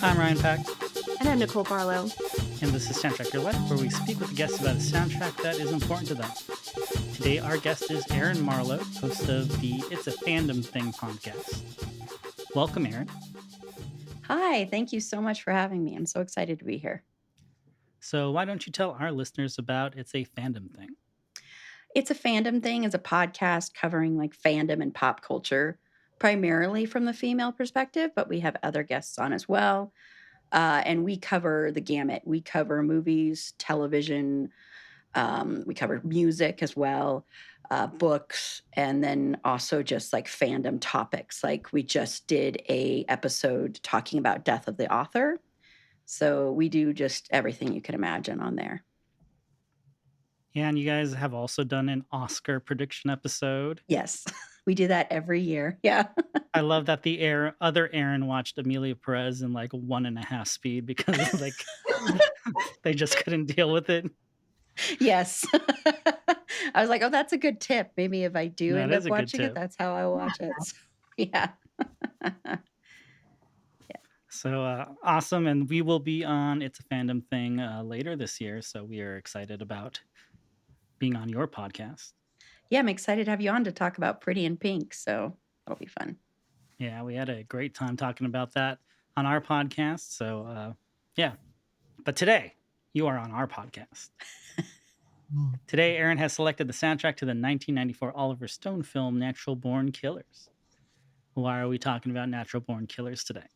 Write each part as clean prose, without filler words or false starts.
I'm Ryan Pack, And I'm Nicole Barlow. and this is Soundtrack Your Life, where we speak with guests about a soundtrack that is important to them. Today, our guest is Erin Marlowe, host of the It's a Fandom Thing podcast. Welcome, Erin. Hi, thank you so much for having me. I'm so excited to be here. So, why don't you tell our listeners about It's a Fandom Thing? It's a Fandom Thing is a podcast covering like fandom and pop culture, primarily from the female perspective, but we have other guests on as well. And we cover the gamut. We cover movies, television, we cover music as well, books, and then also just like fandom topics. Like we just did a episode talking about death of the author. So we do just everything you can imagine on there. Yeah, and you guys have also done an Oscar prediction episode. Yes, we do that every year. Yeah. I love that the other Erin watched Amelia Perez in like 1.5 speed because like they just couldn't deal with it. Yes. I was like, oh, that's a good tip. Maybe if I do That end is up a good watching it, tip. that's how I watch it. So, yeah. So awesome. And we will be on It's a Fandom Thing later this year. So we are excited about being on your podcast. Yeah, I'm excited to have you on to talk about Pretty in Pink. So that'll be fun. Yeah, we had a great time talking about that on our podcast. So yeah. But today, you are on our podcast. Today, Erin has selected the soundtrack to the 1994 Oliver Stone film Natural Born Killers. Why are we talking about Natural Born Killers today?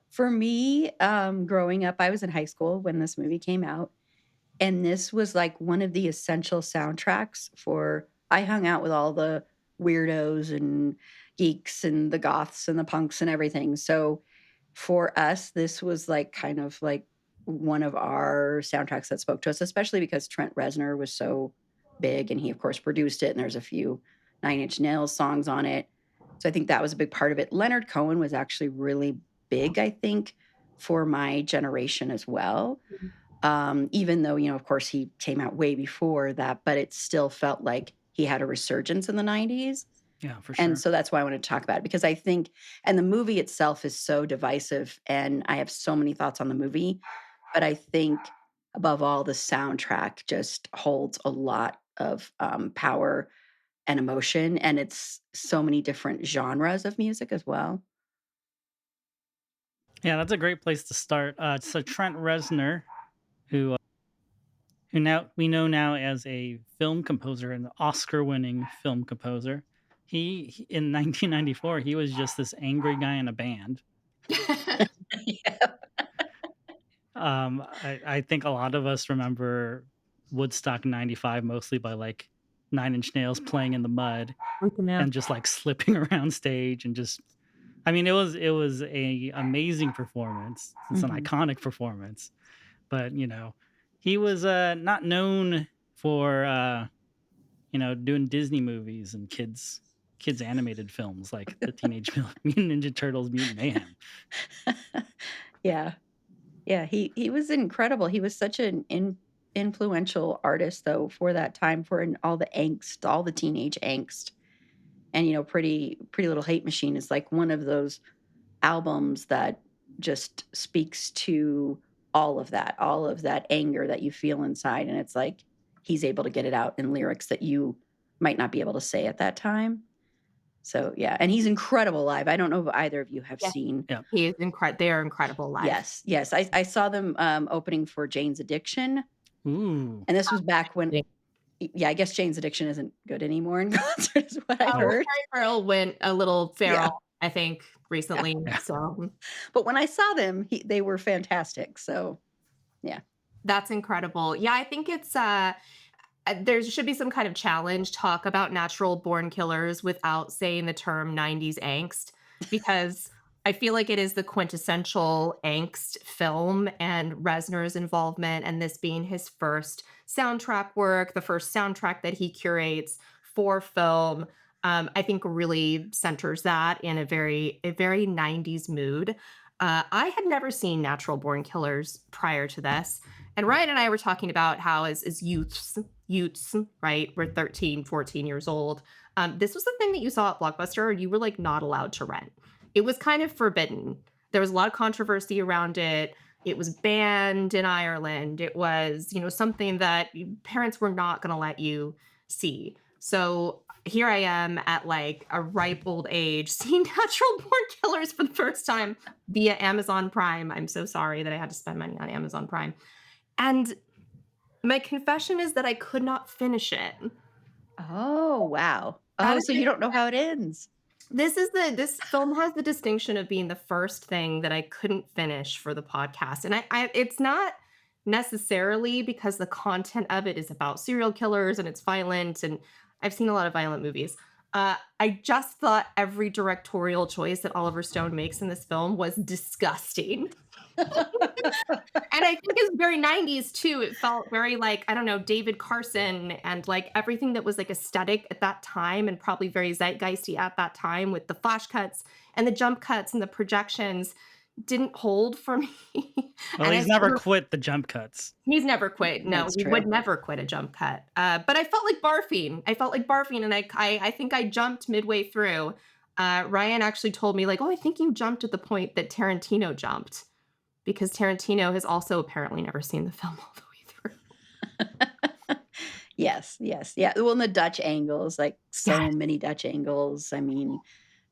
For me, growing up, I was in high school when this movie came out. And this was like one of the essential soundtracks for I hung out with all the weirdos and geeks and the goths and the punks and everything. So for us, this was like kind of like one of our soundtracks that spoke to us, especially because Trent Reznor was so big and he of course produced it and there's a few Nine Inch Nails songs on it. So I think that was a big part of it. Leonard Cohen was actually really big, I think, for my generation as well. Even though, of course, he came out way before that, but it still felt like he had a resurgence in the 90s. Yeah, for And sure. so that's why I want to talk about it because I think, and the movie itself is so divisive, and I have so many thoughts on the movie, but I think above all, the soundtrack just holds a lot of power and emotion, and it's so many different genres of music as well. Yeah, that's a great place to start. So Trent Reznor, who now we know now as a film composer, an Oscar-winning film composer. In 1994, he was just this angry guy in a band. Yeah. I think a lot of us remember Woodstock '95 mostly by like Nine Inch Nails playing in the mud and just like slipping around stage and just. I mean, it was a amazing performance. It's an Mhm. iconic performance, but he was not known for doing Disney movies and kids animated films like the Teenage Mutant Ninja Turtles Mutant Mayhem. Yeah. Yeah, he was incredible. He was such an influential artist, though, for that time, for all the angst, all the teenage angst. And Pretty Little Hate Machine is like one of those albums that just speaks to all of that anger that you feel inside. And it's like he's able to get it out in lyrics that you might not be able to say at that time. So yeah, and he's incredible live. I don't know if either of you have Yes, seen. Yeah. he is they are incredible live. Yes. I saw them opening for Jane's Addiction. Ooh. And this was back when, Yeah. yeah, I guess Jane's Addiction isn't good anymore in concert, is what I heard. Harry Farrell went a little Yeah, feral, I think, recently. Yeah. So but when I saw them, they were fantastic. So yeah, that's incredible. Yeah, I think it's there should be some kind of challenge talk about natural born killers without saying the term 90s angst because I feel like it is the quintessential angst film and Reznor's involvement and this being his first soundtrack work, the first soundtrack that he curates for film. I think really centers that in a very 90s mood. I had never seen Natural Born Killers prior to this. And Ryan and I were talking about how as youths, right? We're 13, 14 years old. This was the thing that you saw at Blockbuster, and you were like not allowed to rent. It was kind of forbidden. there was a lot of controversy around it. It was banned in Ireland. It was, something that parents were not going to let you see. So here I am at like a ripe old age seeing Natural Born Killers for the first time via Amazon Prime. I'm so sorry that I had to spend money on Amazon Prime. And my confession is that I could not finish it. Oh, wow. That Oh, is so you don't know how it ends. this film has the distinction of being the first thing that I couldn't finish for the podcast. And I it's not necessarily because the content of it is about serial killers and it's violent, and I've seen a lot of violent movies. I just thought every directorial choice that Oliver Stone makes in this film was disgusting. And I think it's very 90s too. It felt very like, I don't know, David Carson and like everything that was like aesthetic at that time and probably very zeitgeisty at that time with the flash cuts and the jump cuts and the projections didn't hold for me. Well, And he's never quit the jump cuts. he's never quit. No, That's he true. would never quit a jump cut. But I felt like barfing. And I think I jumped midway through. Ryan actually told me like, oh, I think you jumped at the point that Tarantino jumped, because Tarantino has also apparently never seen the film all the way through. Yes, yes. Yeah. Well, and the Dutch angles, like so many Dutch angles. I mean,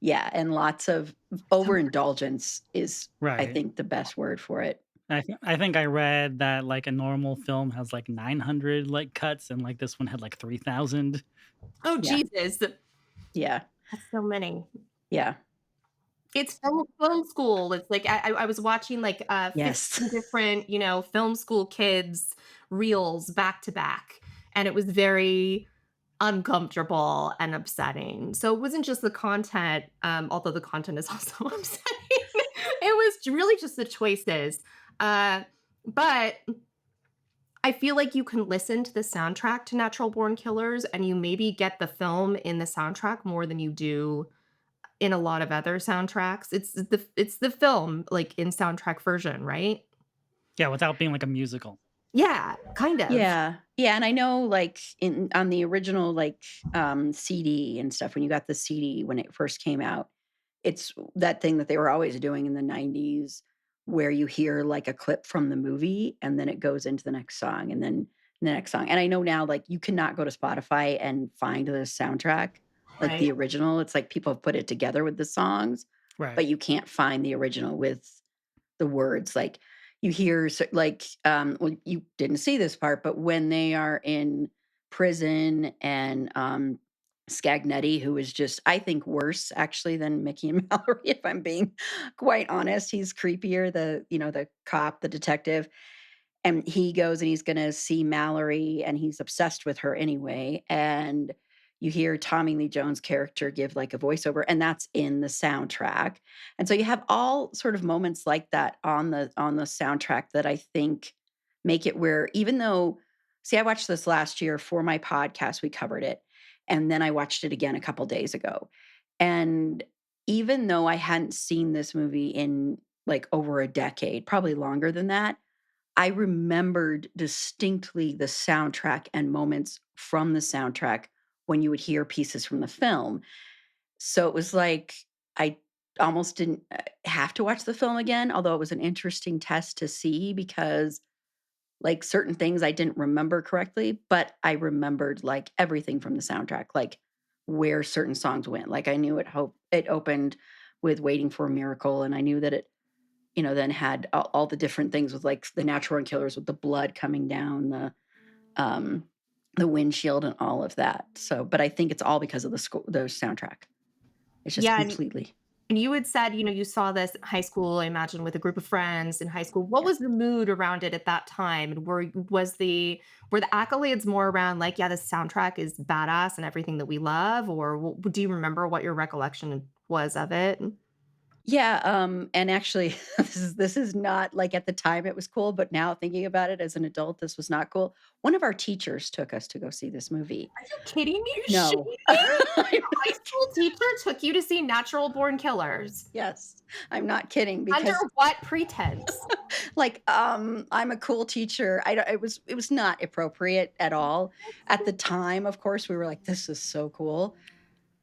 yeah, and lots of overindulgence is, I Right. think, the best word for it. I think I read that like a normal film has like 900 like cuts, and like this one had like 3,000. Oh, Yeah. Jesus. Yeah. That's so many. Yeah. It's film school. It's like I was watching like Yes. 15 different, film school kids reels back to back. And it was very uncomfortable and upsetting. So it wasn't just the content, although the content is also upsetting. It was really just the choices. But I feel like you can listen to the soundtrack to Natural Born Killers and you maybe get the film in the soundtrack more than you do in a lot of other soundtracks. It's the film like in soundtrack version, right? Yeah, without being like a musical. Yeah, kind of. Yeah. Yeah. And I know like on the original like CD and stuff, when you got the CD when it first came out, it's that thing that they were always doing in the 90s where you hear like a clip from the movie and then it goes into the next song and then the next song. And I know now like you cannot go to Spotify and find the soundtrack like Right. the original. It's like people have put it together with the songs, Right. but you can't find the original with the words. Like you hear like well, you didn't see this part, but when they are in prison and Scagnetti, who is just, I think, worse actually than Mickey and Mallory, if I'm being quite honest. He's creepier, the cop, the detective. And he goes and he's gonna see Mallory and he's obsessed with her anyway. And you hear Tommy Lee Jones' character give like a voiceover, and that's in the soundtrack. And so you have all sort of moments like that on the soundtrack that I think make it where even though, see, I watched this last year for my podcast, we covered it. And then I watched it again a couple days ago. And even though I hadn't seen this movie in like over a decade, probably longer than that, I remembered distinctly the soundtrack and moments from the soundtrack when you would hear pieces from the film. So it was like I almost didn't have to watch the film again, although it was an interesting test to see because like certain things I didn't remember correctly, but I remembered like everything from the soundtrack, like where certain songs went. Like I knew it opened with Waiting for a Miracle, and I knew that it then had all the different things with like the natural born killers with the blood coming down um, the windshield and all of that. So, but I think it's all because of the soundtrack. It's just Yeah, completely. and you had said, you saw this in high school, I imagine with a group of friends in high school. What Yeah. was the mood around it at that time? And were the accolades more around like, yeah, the soundtrack is badass and everything that we love, or do you remember what your recollection was of it? Yeah, and actually, this is not like at the time it was cool, but now thinking about it as an adult, this was not cool. One of our teachers took us to go see this movie. Are you kidding me? You're shitting No. me? I'm Your not high school teacher took you to see Natural Born Killers. Yes, I'm not kidding Under because what pretense? like I'm a cool teacher. I don't, it was not appropriate at all. At the time, of course, we were like, this is so cool.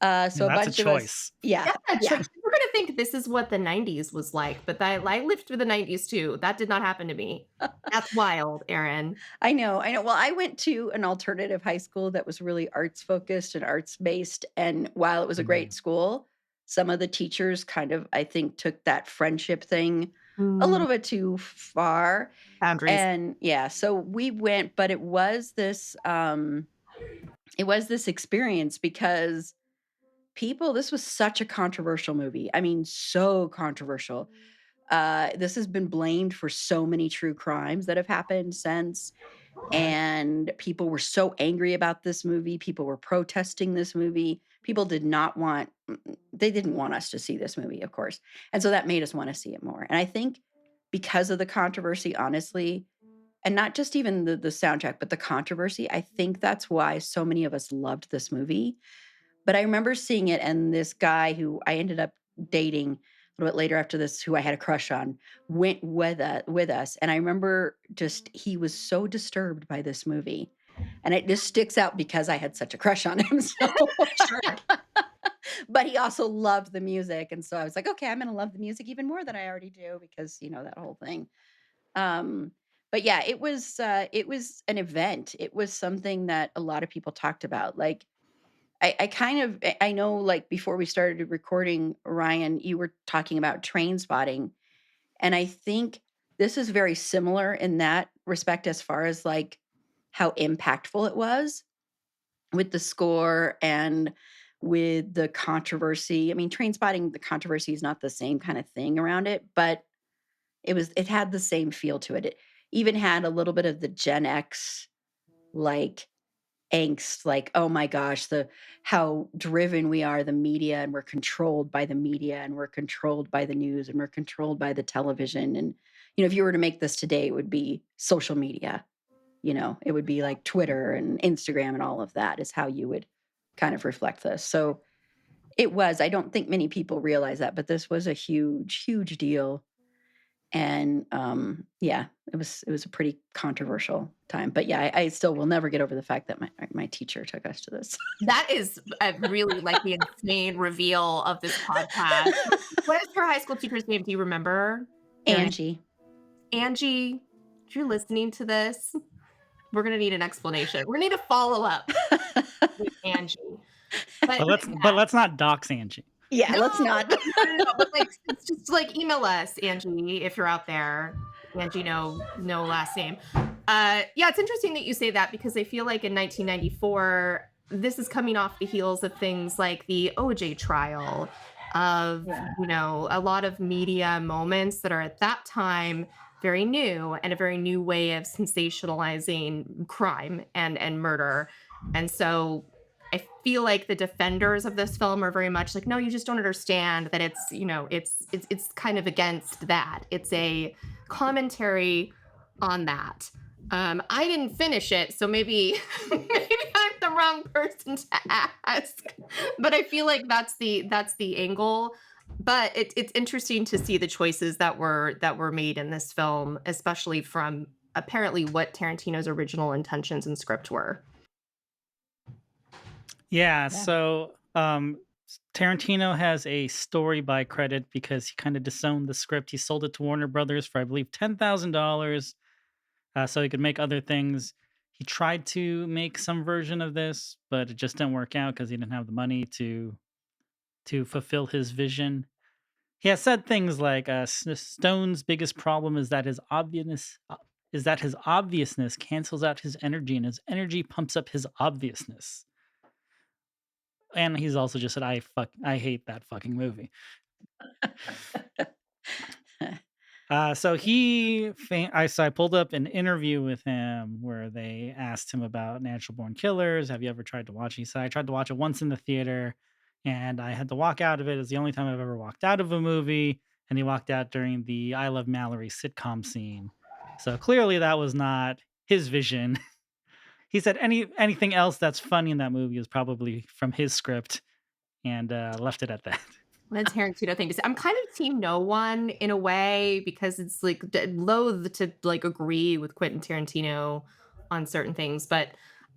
So a That's a bunch of us, choice. yeah, That's a yeah. choice. We're gonna think this is what the '90s was like, but I lived through the '90s too. That did not happen to me. That's wild, Erin. I know, I know. Well, I went to an alternative high school that was really arts focused and arts based. And while it was a great Mm. school, some of the teachers kind of, I think, took that friendship thing a Mm, little bit too far. boundaries. And yeah, so we went, but it was this experience because this was such a controversial movie. I mean, so controversial. This has been blamed for so many true crimes that have happened since, and people were so angry about this movie. People were protesting this movie. People did not want they didn't want us to see this movie, of course. And so that made us want to see it more. And I think because of the controversy, honestly, and not just even the soundtrack, but the controversy, I think that's why so many of us loved this movie. But I remember seeing it, and this guy who I ended up dating a little bit later after this, who I had a crush on, went with us, and I remember just he was so disturbed by this movie, and it just sticks out because I had such a crush on him, so Sure. but he also loved the music, and so I was like, "Okay, I'm gonna love the music even more than I already do," because, that whole thing. Um, but yeah, it was an event. It was something that a lot of people talked about, like, I kind of I know, like, before we started recording, Ryan, you were talking about train spotting, and I think this is very similar in that respect as far as, like, how impactful it was with the score and with the controversy. I mean, train spotting, the controversy is not the same kind of thing around it, but it had the same feel to it. It even had a little bit of the Gen X, like, angst, like, "Oh my gosh, the how driven we are, the media, and we're controlled by the media, and we're controlled by the news, and we're controlled by the television." And, if you were to make this today, it would be social media, it would be like Twitter and Instagram and all of that is how you would kind of reflect this. So, I don't think many people realize that, but this was a huge, huge deal. And, yeah, it was a pretty controversial time, but yeah, I still will never get over the fact that my teacher took us to this. That is really like the insane reveal of this podcast. What is your high school teacher's name? Do you remember? Erin? Angie. Angie, if you're listening to this, we're gonna need an explanation. We're gonna need a follow up with Angie. But But let's not dox Angie. Yeah, no, let's not. no, but, like, it's just, like, email us, Angie, if you're out there. Angie, no last name. Yeah, it's interesting that you say that because I feel like in 1994, this is coming off the heels of things like the OJ trial, of, Yeah. a lot of media moments that are at that time very new and a very new way of sensationalizing crime and murder. And so I feel like the defenders of this film are very much like, no, you just don't understand that it's kind of against that. It's a commentary on that. I didn't finish it, so maybe maybe I'm the wrong person to ask. But I feel like that's the angle. But it's interesting to see the choices that were made in this film, especially from apparently what Tarantino's original intentions and script were. Yeah, Yeah. so Tarantino has a story by credit because he kind of disowned the script. He sold it to Warner Brothers for, I believe, $10,000, so he could make other things. He tried to make some version of this, but it just didn't work out because he didn't have the money to fulfill his vision. He has said things like, Stone's biggest problem is that his obviousness cancels out his energy, and his energy pumps up his obviousness." And he's also just said, I hate that fucking movie." So I pulled up an interview with him where they asked him about Natural Born Killers. Have you ever tried to watch it? He said, I tried to watch it once in the theater and I had to walk out of it. It's the only time I've ever walked out of a movie. And he walked out during the I Love Mallory sitcom scene. So clearly that was not his vision. He said anything else that's funny in that movie is probably from his script, and left it at that. What a Tarantino thing to say. I'm kind of team no one in a way because it's like loath to like agree with Quentin Tarantino on certain things, but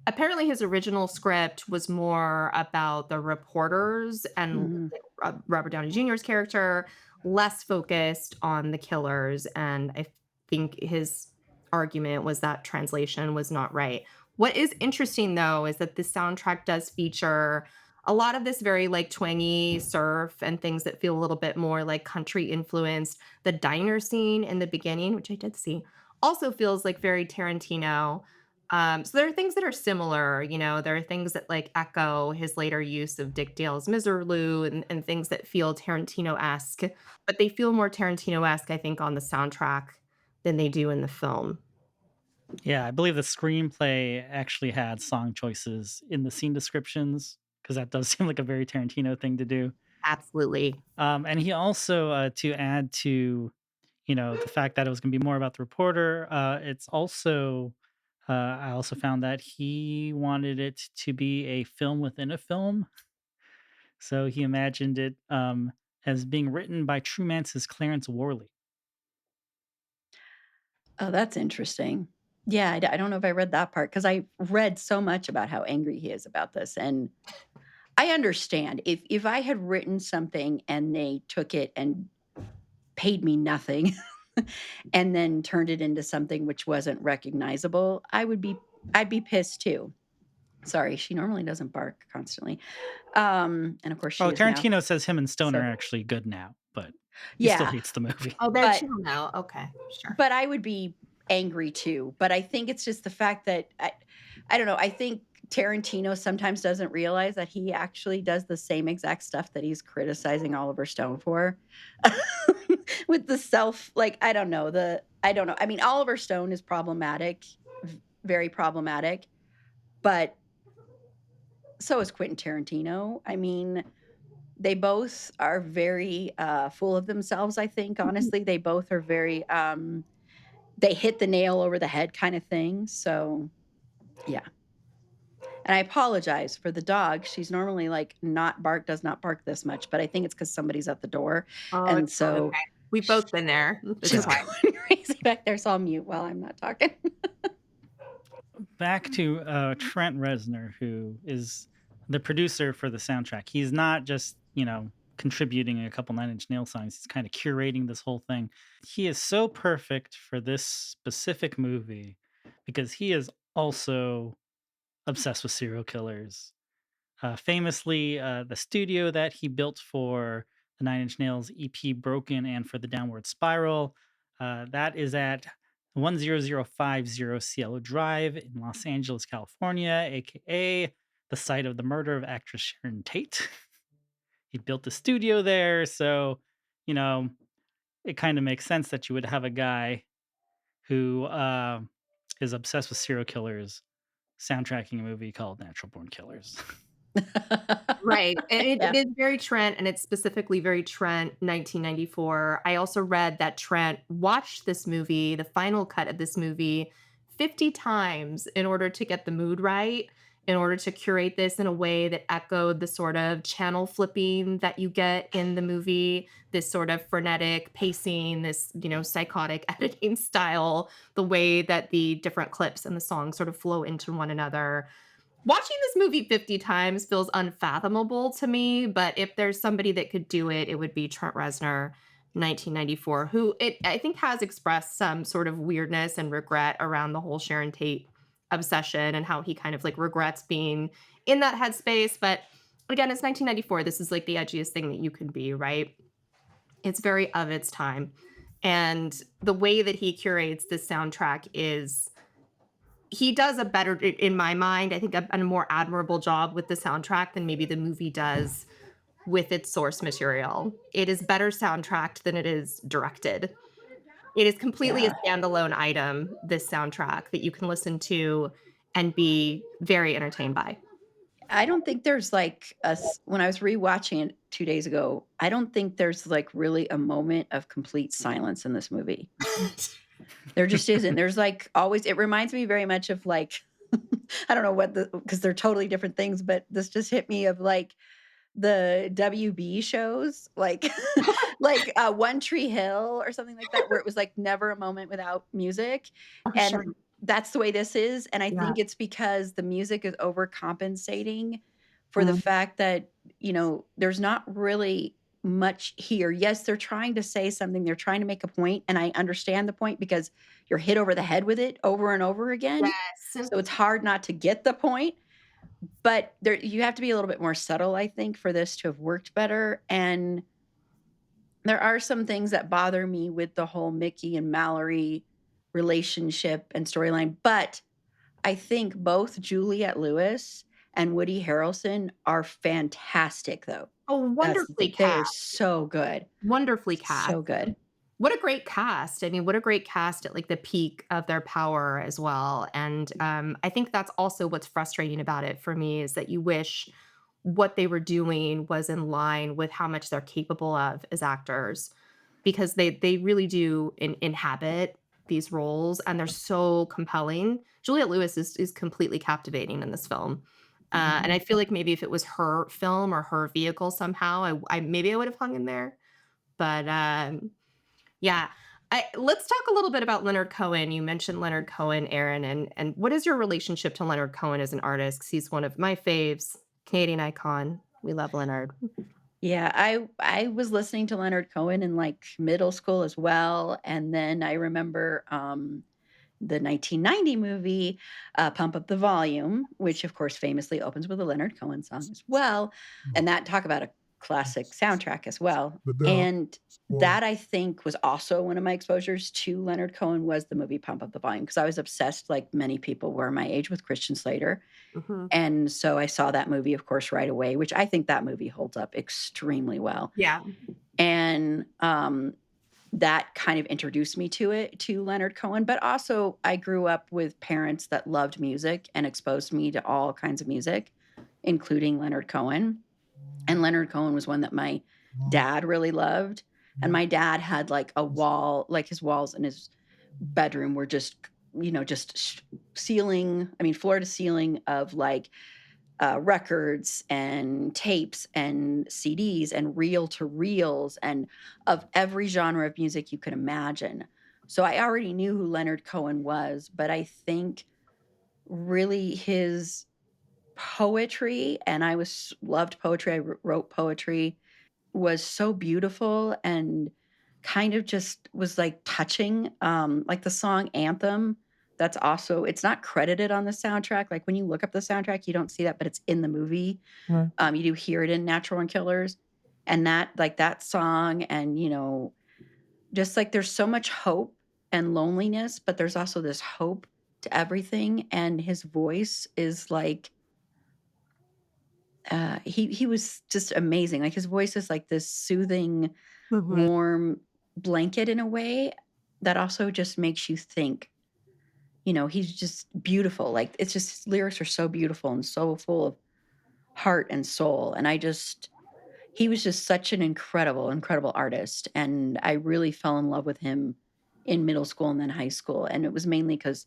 apparently his original script was more about the reporters and Mhm. Robert Downey Jr.'s character, less focused on the killers. And I think his argument was that translation was not right. What is interesting though is that the soundtrack does feature a lot of this very like twangy surf and things that feel a little bit more like country influenced. The diner scene in the beginning, which I did see, also feels like very Tarantino. So there are things that are similar, you know, there are things that like echo his later use of Dick Dale's Miserlou and things that feel Tarantino-esque, but they feel more Tarantino-esque, I think, on the soundtrack than they do in the film. Yeah, I believe the screenplay actually had song choices in the scene descriptions because that does seem like a very Tarantino thing to do. Absolutely. And he also, to add to, the fact that it was going to be more about the reporter, it's also, I also found that he wanted it to be a film within a film. So he imagined it as being written by Trumance's Clarence Worley. Oh, that's interesting. Yeah, I don't know if I read that part because I read so much about how angry he is about this, and I understand if I had written something and they took it and paid me nothing and then turned it into something which wasn't recognizable, I'd be pissed too. Sorry, she normally doesn't bark constantly. And of course she Oh, is now. Tarantino says him and Stone So are actually good now, but he still yeah, hates the movie. Oh, they're but chill now. Okay, sure. I would be angry too. But I think it's just the fact that I don't know. I think Tarantino sometimes doesn't realize that he actually does the same exact stuff that he's criticizing Oliver Stone for. With the self, like, I don't know. I mean, Oliver Stone is problematic, very problematic, but so is Quentin Tarantino. I mean, they both are very full of themselves, I think, honestly. They both are very they hit the nail over the head kind of thing. So, yeah. And I apologize for the dog. She's normally like not bark, does not bark this much, but I think it's because somebody's at the door. Oh, And it's totally so okay. We've sh- both been there. It's she's Yeah. okay. going crazy back there. So I'll mute while I'm not talking. Back to Trent Reznor, who is the producer for the soundtrack. He's not just, contributing a couple Nine Inch Nail songs. He's kind of curating this whole thing. He is so perfect for this specific movie because he is also obsessed with serial killers. Famously, the studio that he built for the Nine Inch Nails EP Broken and for the Downward Spiral, that is at 10050 Cielo Drive in Los Angeles, California, aka the site of the murder of actress Sharon Tate. He built the studio there, so you know it kind of makes sense that you would have a guy who is obsessed with serial killers soundtracking a movie called Natural Born Killers. Right, and it Yeah. is very Trent, and it's specifically very Trent 1994. I also read that Trent watched this movie, the final cut of this movie, 50 times in order to get the mood right, in order to curate this in a way that echoed the sort of channel flipping that you get in the movie, this sort of frenetic pacing, this, psychotic editing style, the way that the different clips and the songs sort of flow into one another. Watching this movie 50 times feels unfathomable to me, but if there's somebody that could do it, it would be Trent Reznor, 1994, who I think has expressed some sort of weirdness and regret around the whole Sharon Tate obsession and how he kind of like regrets being in that headspace. But again, it's 1994. This is like the edgiest thing that you can be, right? It's very of its time. And the way that he curates this soundtrack is he does a better, in my mind, I think a more admirable job with the soundtrack than maybe the movie does with its source material. It is better soundtracked than it is directed. It is completely a Yeah. standalone item, this soundtrack that you can listen to and be very entertained by. I don't think there's like when I was rewatching it 2 days ago, I don't think there's like really a moment of complete silence in this movie. There just isn't. There's like always it reminds me very much of like I don't know what because they're totally different things, but this just hit me of like the WB shows, like like One Tree Hill or something like that, where it was like never a moment without music. Oh, And sure. that's the way this is, and I Yeah. think it's because the music is overcompensating for the Mm. fact that, there's not really much here. Yes, they're trying to say something, they're trying to make a point, and I understand the point because you're hit over the head with it over and over again, Yes. so it's hard not to get the point, but there you have to be a little bit more subtle, I think, for this to have worked better, and there are some things that bother me with the whole Mickey and Mallory relationship and storyline, but I think both Juliette Lewis and Woody Harrelson are fantastic, though. Oh, That's the wonderfully thing. They are cast, so good. wonderfully cast. So good. What a great cast. I mean, what a great cast at, like, the peak of their power as well, and, I think that's also what's frustrating about it for me is that you wish what they were doing was in line with how much they're capable of as actors, because they really do inhabit these roles, and they're so compelling. Juliette Lewis is completely captivating in this film, and I Mhm. feel like maybe if it was her film or her vehicle somehow, I maybe I would have hung in there, but, yeah. Let's talk a little bit about Leonard Cohen. You mentioned Leonard Cohen, Erin, and what is your relationship to Leonard Cohen as an artist? 'Cause he's one of my faves, Canadian icon. We love Leonard. Yeah, I was listening to Leonard Cohen in, like, middle school as well, and then I remember, the 1990 movie, Pump Up the Volume, which, of course, famously opens with a Leonard Cohen song as well, and that talk about a classic soundtrack as well, and that, I think, was also one of my exposures to Leonard Cohen was the movie Pump Up the Volume because I was obsessed, like many people were my age, with Christian Slater, Mhm. and so I saw that movie, of course, right away, which I think that movie holds up extremely well, Yeah. and, that kind of introduced me to Leonard Cohen, but also I grew up with parents that loved music and exposed me to all kinds of music, including Leonard Cohen, and Leonard Cohen was one that my dad really loved, and my dad had, like, a wall like, his walls in his bedroom were just, just ceiling I mean, floor to ceiling of, like, records and tapes and CDs and reel to reels and of every genre of music you could imagine. So I already knew who Leonard Cohen was, but I think really his poetry, and I was loved poetry. I wrote poetry, was so beautiful and kind of just was, like, touching, like the song Anthem, that's also it's not credited on the soundtrack, like, when you look up the soundtrack, you don't see that, but it's in the movie. Mhm. You do hear it in Natural Born Killers, and that song and, just, like, there's so much hope and loneliness, but there's also this hope to everything, and his voice is, like, he was just amazing, like, his voice is like this soothing, Mhm. warm blanket in a way that also just makes you think, he's just beautiful, like, it's just his lyrics are so beautiful and so full of heart and soul, and he was just such an incredible, incredible artist, and I really fell in love with him in middle school and then high school, and it was mainly because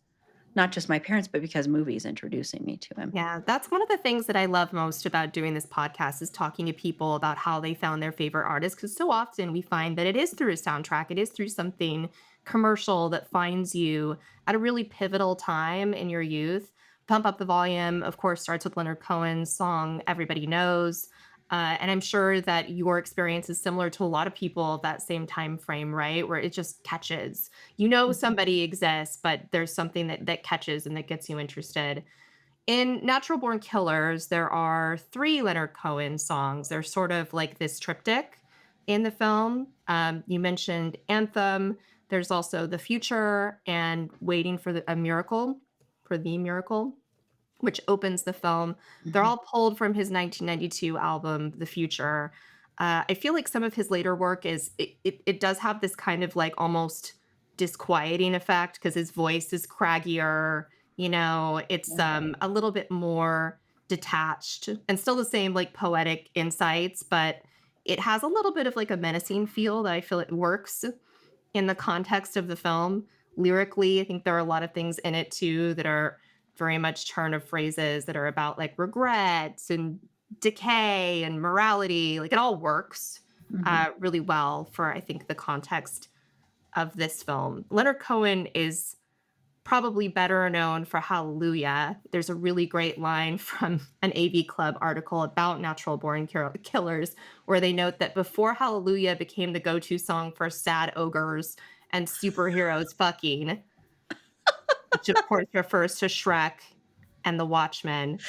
not just my parents, but because movies introducing me to him. Yeah, that's one of the things that I love most about doing this podcast is talking to people about how they found their favorite artist. Because so often we find that it is through a soundtrack, it is through something commercial that finds you at a really pivotal time in your youth. Pump Up the Volume, of course, starts with Leonard Cohen's song Everybody Knows. And I'm sure that your experience is similar to a lot of people of that same time frame, right? Where it just catches. You know Mhm, somebody exists, but there's something that catches and that gets you interested. In Natural Born Killers, there are 3 Leonard Cohen songs. They're sort of like this triptych in the film. You mentioned Anthem. There's also The Future and Waiting for a Miracle, for the Miracle, which opens the film. They're mhm, all pulled from his 1992 album, The Future. I feel like some of his later work it does have this kind of like almost disquieting effect because his voice is craggier. It's yeah, a little bit more detached and still the same like poetic insights, but it has a little bit of like a menacing feel that I feel it works in the context of the film. Lyrically, I think there are a lot of things in it too that are very much turn of phrases that are about like regrets and decay and morality. Like it all works mhm. really well for, I think, the context of this film. Leonard Cohen is probably better known for Hallelujah. There's a really great line from an AV Club article about natural born killers where they note that before Hallelujah became the go-to song for sad ogres and superheroes fucking, which of course refers to Shrek and the Watchmen,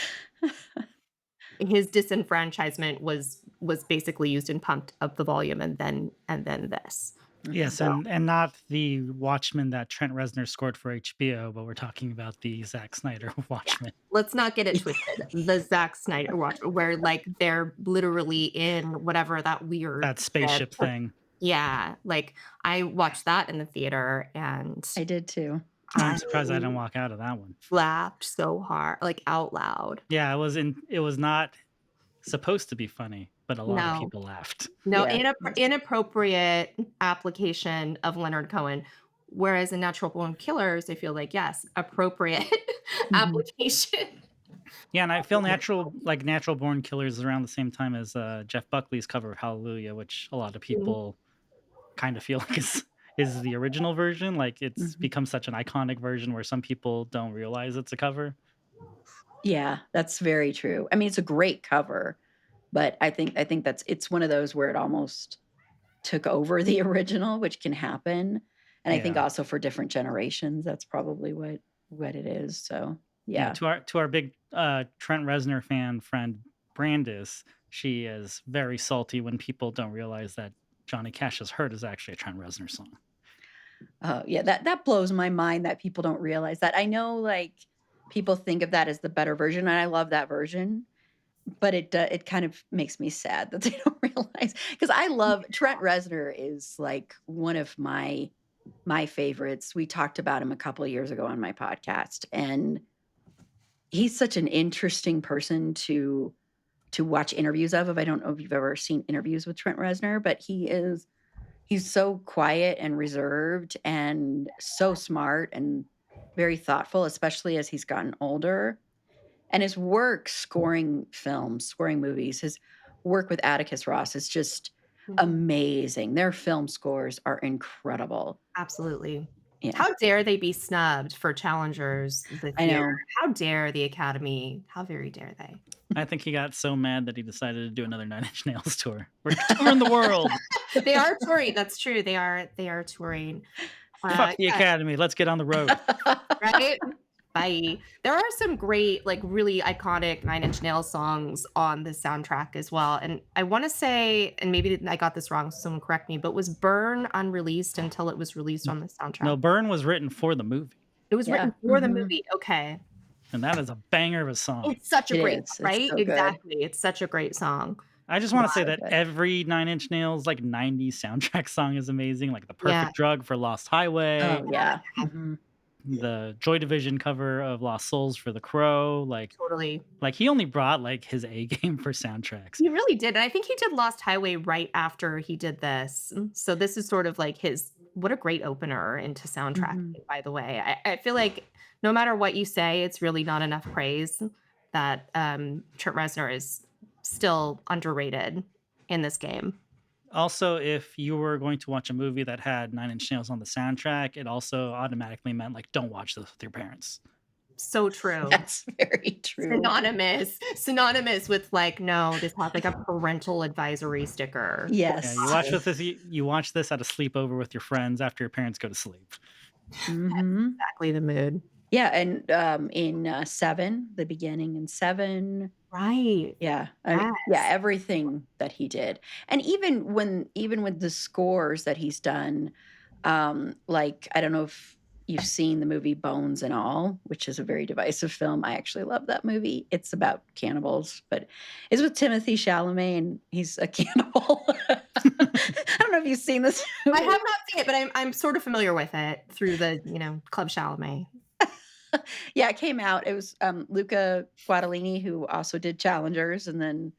his disenfranchisement was basically used in pumped up the volume and then this. Yes, So and not the Watchmen that Trent Reznor scored for HBO, but we're talking about the Zack Snyder yeah, Watchmen. let's not get it Yeah. twisted. The Zack Snyder watch where like they're literally in whatever that weird That spaceship thing. yeah, like I watched that in the theater and I did too. I'm I surprised I didn't walk out of that one. laughed so hard, like out loud. Yeah, it was not supposed to be funny, but a lot of No. people laughed. No, Yeah. inappropriate application of Leonard Cohen, whereas in Natural Born Killers, I feel like, yes, appropriate Mhm. application. Yeah, and I feel Natural Born Killers is around the same time as Jeff Buckley's cover of Hallelujah, which a lot of Mhm. people kind of feel like is the original version. Like it's Mhm. become such an iconic version where some people don't realize it's a cover. Yeah, that's very true. I mean, it's a great cover, but I think it's one of those where it almost took over the original, which can happen. And I think Yeah. also for different generations, that's probably what it is. So Yeah, yeah. to our big Trent Reznor fan friend Brandis, she is very salty when people don't realize that Johnny Cash's Hurt is actually a Trent Reznor song. Yeah, that blows my mind that people don't realize that. I know, like, people think of that as the better version, and I love that version, but it kind of makes me sad that they don't realize because I love Trent Reznor is, like, one of my favorites. We talked about him a couple of years ago on my podcast, and he's such an interesting person to watch interviews of. I don't know if you've ever seen interviews with Trent Reznor, but he's so quiet and reserved and so smart and very thoughtful, especially as he's gotten older. And his work scoring films, scoring movies, his work with Atticus Ross is just Mhm. amazing. Their film scores are incredible. Absolutely. Yeah, How dare they be snubbed for Challengers this I year? know. How dare the Academy? How very dare they? I think he got so mad that he decided to do another Nine Inch Nails tour. We're touring the world. They are touring, that's true, they are touring. Fuck the Yeah. Academy. Let's get on the road. Right? Bye. There are some great, like, really iconic Nine Inch Nails songs on this soundtrack as well, and I wanna say, and maybe I got this wrong, so someone correct me, but was Burn unreleased until it was released on the soundtrack? No, Burn was written for the movie, It was Yeah, written for the mhm. movie, okay. and that is a banger of a song. It's such a It great is. It's right? so good. Exactly, it's such a great song. I just It's wanna say so that good. every Nine Inch Nails, like, '90s soundtrack song is amazing, like The Yeah, Perfect Drug for Lost Highway, Oh, yeah. Mhm. the Joy Division cover of Lost Souls for The Crow, totally. he only brought, like, his A game for soundtracks. He really did, and I think he did Lost Highway right after he did this, so this is sort of like his what a great opener into Mhm. soundtracking, by the way. I feel like no matter what you say, it's really not enough praise that, Trent Reznor is still underrated in this game. Also, if you were going to watch a movie that had Nine Inch Nails on the soundtrack, it also automatically meant, like, don't watch this with your parents. So true. That's very true. Synonymous with, like, no, this has, like, a parental advisory sticker. Yeah, Yes. you watch this at a sleepover with your friends after your parents go to sleep. Mhm. Exactly the mood. Yeah, and, in, 7, the beginning in 7, Right. yeah, yeah, Yes. everything that he did. And even with the scores that he's done, like, I don't know if you've seen the movie Bones and All, which is a very divisive film. I actually love that movie. It's about cannibals, but it's with Timothy Chalamet, and he's a cannibal. I don't know if you've seen this I have movie. not seen it, but I'm sort of familiar with it through the, Club Chalamet. Yeah, it came out. It was, Luca Guadagnini, who also did Challengers, and then,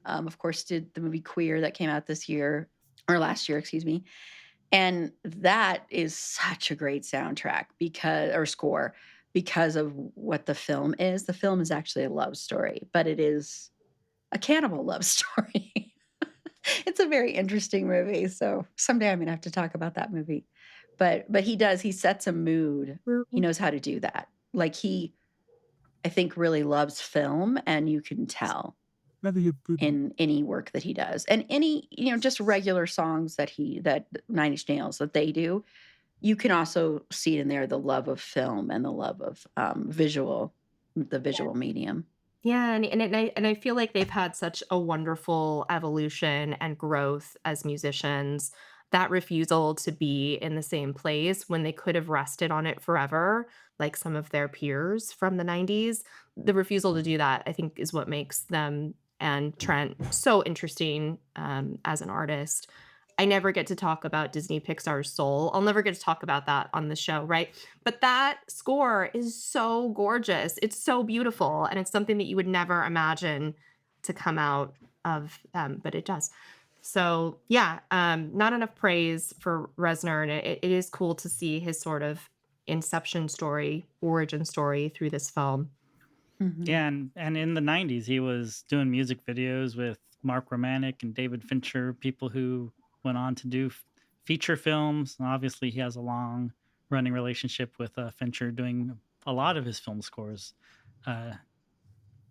of course, did the movie Queer that came out this year or last year, excuse me. And that is such a great soundtrack because or score because of what the film is. The film is actually a love story, but it is a cannibal love story. It's a very interesting movie. So someday I'm gonna have to talk about that movie. But he sets a mood. He knows how to do that. Like I think really loves film, and you can tell in any work that he does. And any, just regular songs that Nine Inch Nails that they do, you can also see in there the love of film and the love of the visual medium. Yeah, and I feel like they've had such a wonderful evolution and growth as musicians. That refusal to be in the same place when they could have rested on it forever, like some of their peers from the 90s, the refusal to do that, I think, is what makes them and Trent so interesting, as an artist. I never get to talk about Disney Pixar's Soul. I'll never get to talk about that on the show, right? But that score is so gorgeous. It's so beautiful, and it's something that you would never imagine to come out of, but it does. So yeah, not enough praise for Reznor, and it is cool to see his sort of inception story, origin story through this film. Mhm. Yeah, and in the 90s, he was doing music videos with Mark Romanek and David Fincher, people who went on to do feature films. And obviously, he has a long running relationship with Fincher, doing a lot of his film scores. Uh, I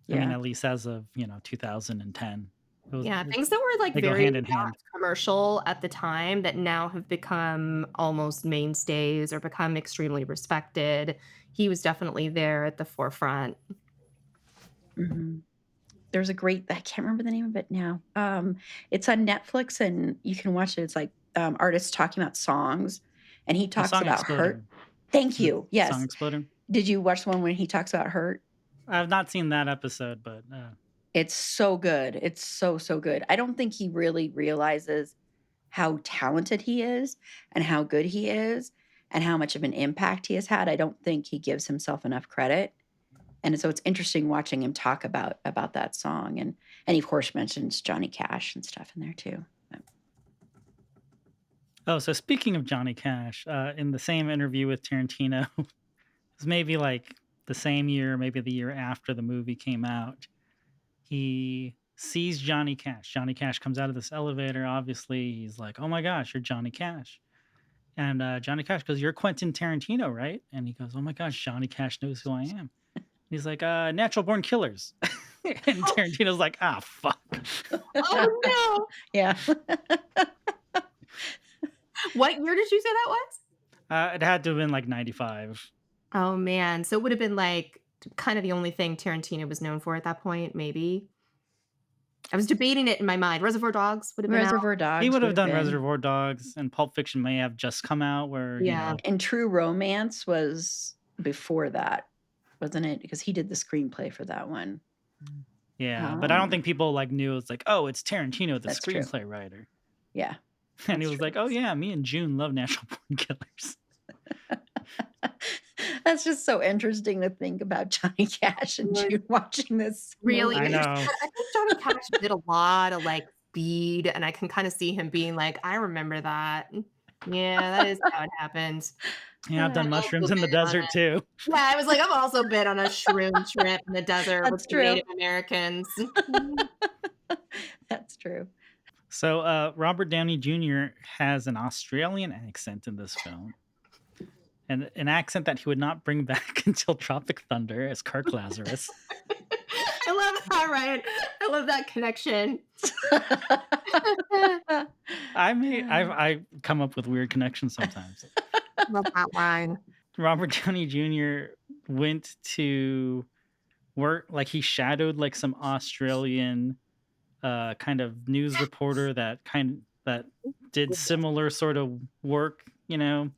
mean, Yeah. at least as of 2010, it was Yeah, things that were, like, they go very hand in not hand. commercial at the time that now have become almost mainstays or become extremely respected. He was definitely there at the forefront. Mhm. There's a great I can't remember the name of it now. It's on Netflix, and you can watch it. It's like, artists talking about songs, and he A talks Song about Exploder. hurt. Thank Is it you. Song Yes. Exploder? Did you watch the one when he talks about hurt? I've not seen that episode, but It's so good. It's so, so good. I don't think he really realizes how talented he is and how good he is and how much of an impact he has had. I don't think he gives himself enough credit. And so it's interesting watching him talk about that song, and he of course mentions Johnny Cash and stuff in there too. oh, so speaking of Johnny Cash, in the same interview with Tarantino, it was maybe like the same year, maybe the year after the movie came out. He sees Johnny Cash. Johnny Cash comes out of this elevator. Obviously, he's like, "Oh my gosh, you're Johnny Cash." And Johnny Cash goes, "You're Quentin Tarantino, right?" And he goes, "Oh my gosh, Johnny Cash knows who I am." He's like, "Natural Born Killers." And Oh, Tarantino's like, "Ah, fuck." oh, no. Yeah. What year did you say that was? It had to have been like 95. Oh, man. So it would have been, like, kind of the only thing Tarantino was known for at that point, maybe? I was debating it in my mind. Reservoir Dogs would have been out. Reservoir He Dogs would would have have done been. Reservoir Dogs, and Pulp Fiction may have just come out where, Yeah. And True Romance was before that, wasn't it? Because he did the screenplay for that one. yeah, but I don't Um, think people like knew it's like, "Oh, it's Tarantino, the that's true. screenplay writer." Yeah, And he that's was true. like, "Oh yeah, me and June love Natural Born Killers." That's just so interesting to think about Johnny Cash and June watching this Really I movie. know. interesting. I think Johnny Cash did a lot of, like, speed, and I can kinda see him being like, "I remember that. Yeah, that is how it happened. Yeah, I've done I've mushrooms also in the been on desert a" too. Yeah, I was like, "I've also been on a shroom trip in the desert with That's some true. Native Americans." That's true. So, Robert Downey Jr. has an Australian accent in this film, and an accent that he would not bring back until Tropic Thunder as Kirk Lazarus. I love that, Ryan. I love that connection. I come up with weird connections sometimes. Love that line. Robert Downey Jr. went to work, like he shadowed like some Australian kind of news reporter that did similar sort of work. And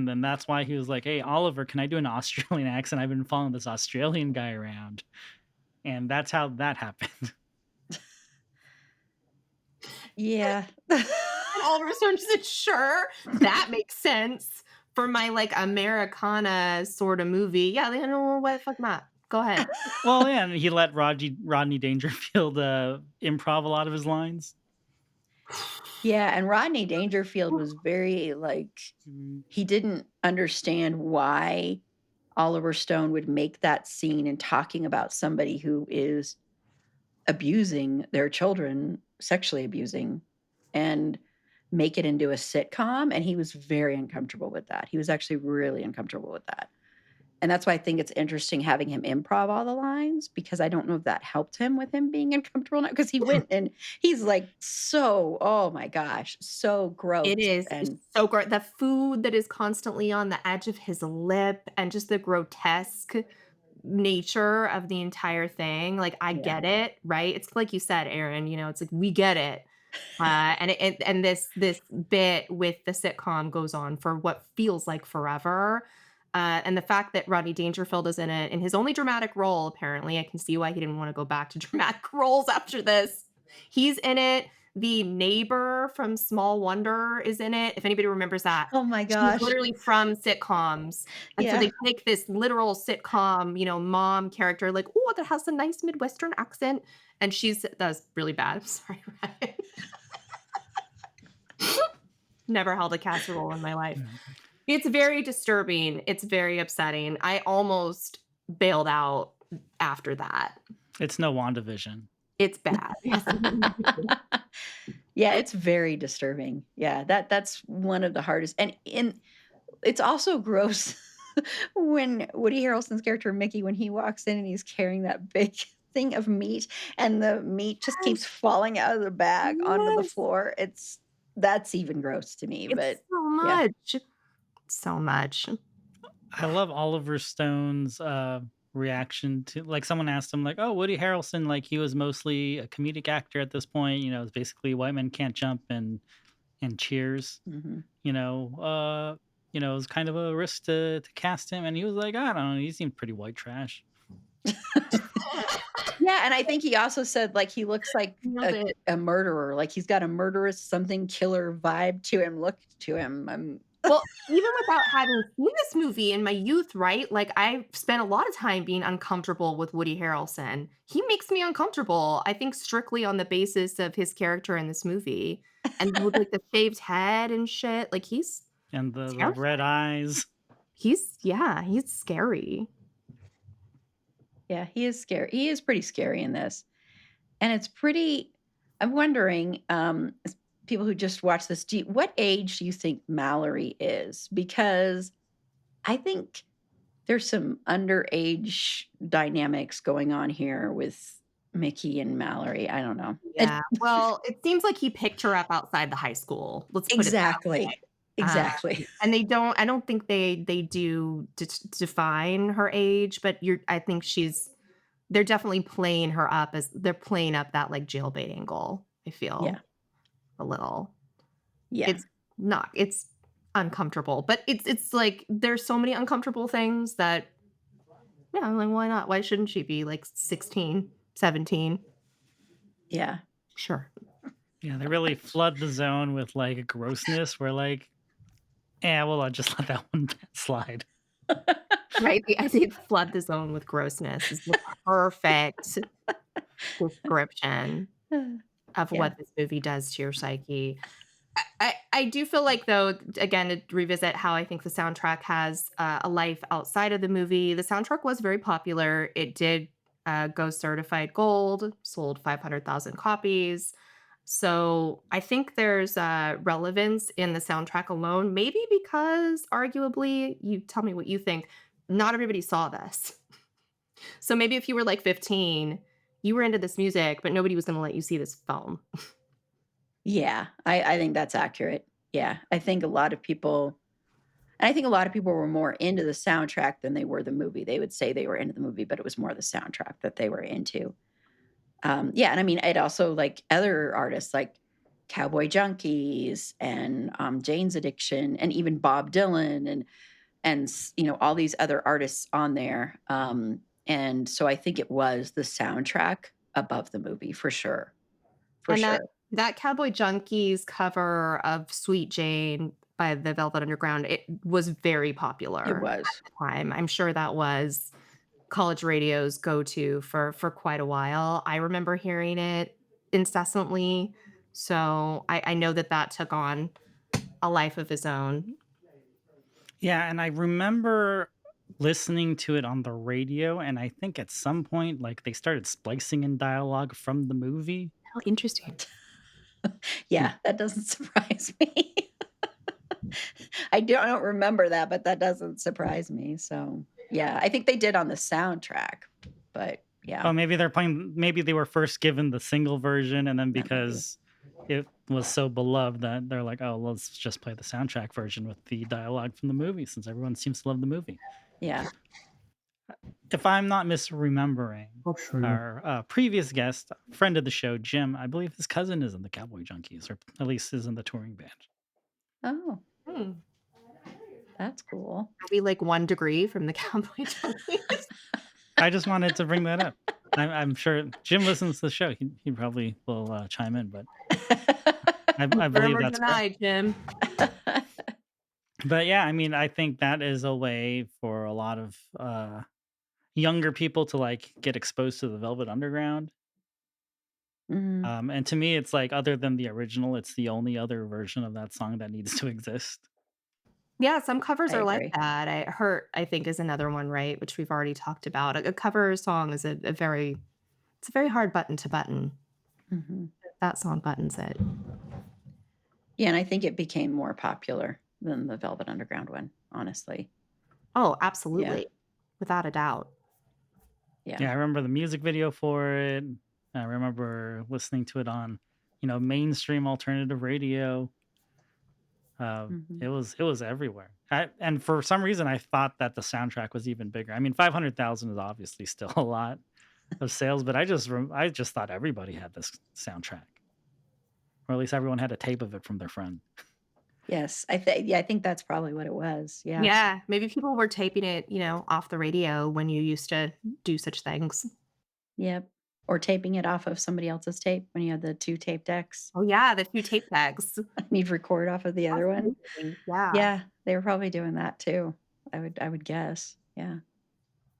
then that's why he was like, "Hey, Oliver, can I do an Australian accent? I've been following this Australian guy around." And that's how that happened. Yeah. And Oliver Stone just said, "Sure, that makes sense for my, like, Americana sorta movie. Yeah, they know what the fuck not. Go ahead." Well, yeah, and he let Rodney Dangerfield improv a lot of his lines. Yeah, and Rodney Dangerfield was very, like, he didn't understand why Oliver Stone would make that scene and talking about somebody who is abusing their children, sexually abusing, and make it into a sitcom, and he was very uncomfortable with that. He was actually really uncomfortable with that. And that's why I think it's interesting having him improv all the lines, because I don't know if that helped him with him being uncomfortable now, because he went and he's like so, oh my gosh, so gross It is and so great. The food that is constantly on the edge of his lip and just the grotesque nature of the entire thing, like, I yeah. get it, right? It's like you said, Erin, it's like, we get it. And this bit with the sitcom goes on for what feels like forever, and the fact that Rodney Dangerfield is in it in his only dramatic role, apparently, I can see why he didn't wanna go back to dramatic roles after this. He's in it. The neighbor from Small Wonder is in it, if anybody remembers that. Oh my She's gosh. literally from sitcoms, and so Yeah. they take this literal sitcom, mom character, like, "Oh, that has a nice Midwestern accent," and that's really bad, I'm sorry, Ryan. Never held a casserole in my life. Mm. It's very disturbing, it's very upsetting. I almost bailed out after that. It's no WandaVision. It's bad. Yes. Yeah, it's very disturbing. Yeah, that's one of the hardest, and it's also gross when Woody Harrelson's character Mickey, when he walks in and he's carrying that big thing of meat, and the meat just keeps Yes, falling out of the bag onto the yes. floor. That's even gross to me, It's but so yeah. much. So much. I love Oliver Stone's reaction to, like, someone asked him like, "Oh, Woody Harrelson, like he was mostly a comedic actor at this point. It's basically White Men Can't Jump and Cheers. Mhm. It was kind of a risk to cast him." And he was like, "I don't know. He seemed pretty white trash." Yeah, and I think he also said, like, he looks like Nailed a it. a murderer, like, he's got a murderous something killer vibe to him, look to him. Well, even without having seen this movie in my youth, right? Like, I spent a lot of time being uncomfortable with Woody Harrelson. He makes me uncomfortable, I think strictly on the basis of his character in this movie, and with, like, the shaved head and shit, like, he's And the terrifying. red eyes. He's scary. Yeah, he is scary. He is pretty scary in this. And it's pretty I'm wondering, as people who just watch this, what age do you think Mallory is? Because I think there's some underage dynamics going on here with Mickey and Mallory. I don't know. Yeah, well, it seems like he picked her up outside the high school, let's put it that way. Exactly. Exactly. And I don't think they do define her age, but I think they're definitely playing her up as they're playing up that, like, jailbait angle, I Yeah. feel, a little. Yeah. It's it's uncomfortable, but it's like, there's so many uncomfortable things that, yeah, I'm like, why not? Why shouldn't she be, like, 16, 17? Yeah. Sure. Yeah, they really flood the zone with like grossness. Where like, yeah, well, I'll just let that one slide. Right? I think flood the zone with grossness is the perfect description of Yeah. what this movie does to your psyche. I do feel like, though, again, to revisit how I think the soundtrack has a life outside of the movie, the soundtrack was very popular. It did go certified gold, sold 500,000 copies. So I think there's relevance in the soundtrack alone, maybe because arguably, you tell me what you think, not everybody saw this. So maybe if you were like 15, you were into this music, but nobody was going to let you see this film. Yeah. I think that's accurate. Yeah. I think a lot of people were more into the soundtrack than they were the movie. They would say they were into the movie, but it was more the soundtrack that they were into. Yeah, and I mean, it also like other artists like Cowboy Junkies and Jane's Addiction, and even Bob Dylan, and all these other artists on there. And so I think it was the soundtrack above the movie for And that sure. that Cowboy Junkies cover of Sweet Jane by the Velvet Underground, it was very It popular at was. the time. I'm sure that was college radio's go-to for quite a while. I remember hearing it incessantly, so I know that that took on a life of its own. Yeah, and I remember listening to it on the radio, and I think at some point, like, they started splicing in dialogue from the movie. How interesting. Yeah, that doesn't surprise me. I don't remember that, but that doesn't surprise me. So, yeah, I think they did on the soundtrack, but yeah, Oh, maybe they're playing maybe they were first given the single version, and then that might be. because it was so beloved that they're like, "Oh, let's just play the soundtrack version with the dialogue from the movie since everyone seems to love the movie." Yeah. If I'm not misremembering, Absolutely. our, previous guest, friend of the show, Jim, I believe his cousin is in the Cowboy Junkies, or at least is in the touring band. Oh, Hmm. that's cool. Are we like 1 degree from the Cowboy Junkies? I just wanted to bring that up. I'm sure Jim listens to the show. He probably will, chime in, but I Confirm believe or that's correct. deny, Jim. But, yeah, I mean, I think that is a way for a lot of, younger people to, like, get exposed to the Velvet Underground. Mhm. And to me, it's like, other than the original, it's the only other version of that song that needs to exist. Yeah, some covers I are like agree. that. Hurt, I think, is another one, right? Which we've already talked about. A cover song is a very it's a very hard button to button. Mhm. That song buttons it. Yeah, and I think it became more popular than the Velvet Underground one, honestly. Oh, Yeah, absolutely. Without a doubt. yeah. Yeah, I remember the music video for it. I remember listening to it on, mainstream alternative radio. Mhm. It was everywhere. And for some reason, I thought that the soundtrack was even bigger. I mean, 500,000 is obviously still a lot of sales, but I just thought everybody had this soundtrack, or at least everyone had a tape of it from their friend. Yes, I think that's probably what it was, yeah. Yeah, maybe people were taping it, off the radio when you used to do such things. Yep, or taping it off of somebody else's tape when you had the 2 tape decks, Oh, yeah, the 2 tape decks. and you'd record off of the other one. Absolutely, yeah. Yeah, they were probably doing that too, I would guess, yeah.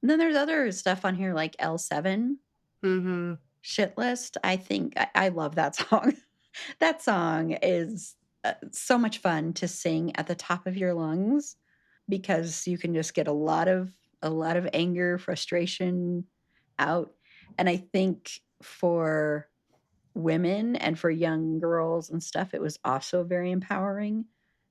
And then there's other stuff on here like L7, Mhm. Shit List, I think I love that song. That song is, so much fun to sing at the top of your lungs because you can just get a lot of anger, frustration out, and I think for women and for young girls and stuff, it was also very empowering.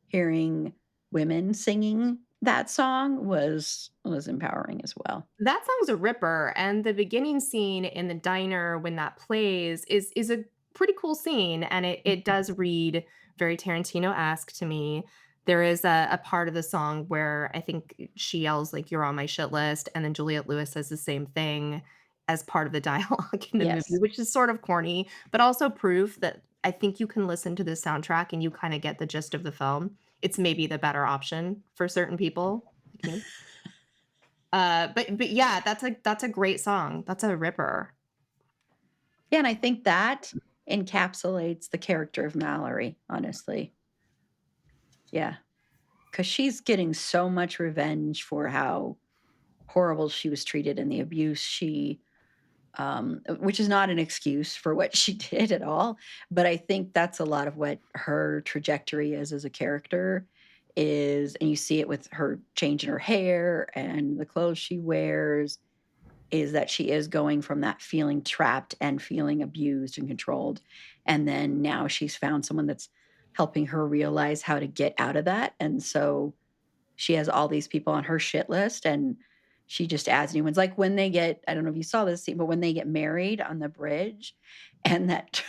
Hearing women singing that song was empowering as well. That song's a ripper, and the beginning scene in the diner when that plays is a pretty cool scene, and it Mhm. does read very Tarantino-esque to me. There is a part of the song where I think she yells, like, "You're on my shit list," and then Juliette Lewis says the same thing as part of the dialogue in the movie, Yes. which is sort of corny, but also proof that I think you can listen to the soundtrack and you kinda get the gist of the film. It's maybe the better option for certain people like me. But yeah, that's a great song. That's a ripper. Yeah, and I think that encapsulates the character of Mallory, honestly. Yeah, because she's getting so much revenge for how horrible she was treated and the abuse which is not an excuse for what she did at all, but I think that's a lot of what her trajectory is as a character is, and you see it with her changing her hair and the clothes she wears, is that she is going from that feeling trapped and feeling abused and controlled, and then now she's found someone that's helping her realize how to get out of that, and so she has all these people on her shit list, and she just adds new ones. Like when they get, I don't know if you saw this scene, but when they get married on the bridge and that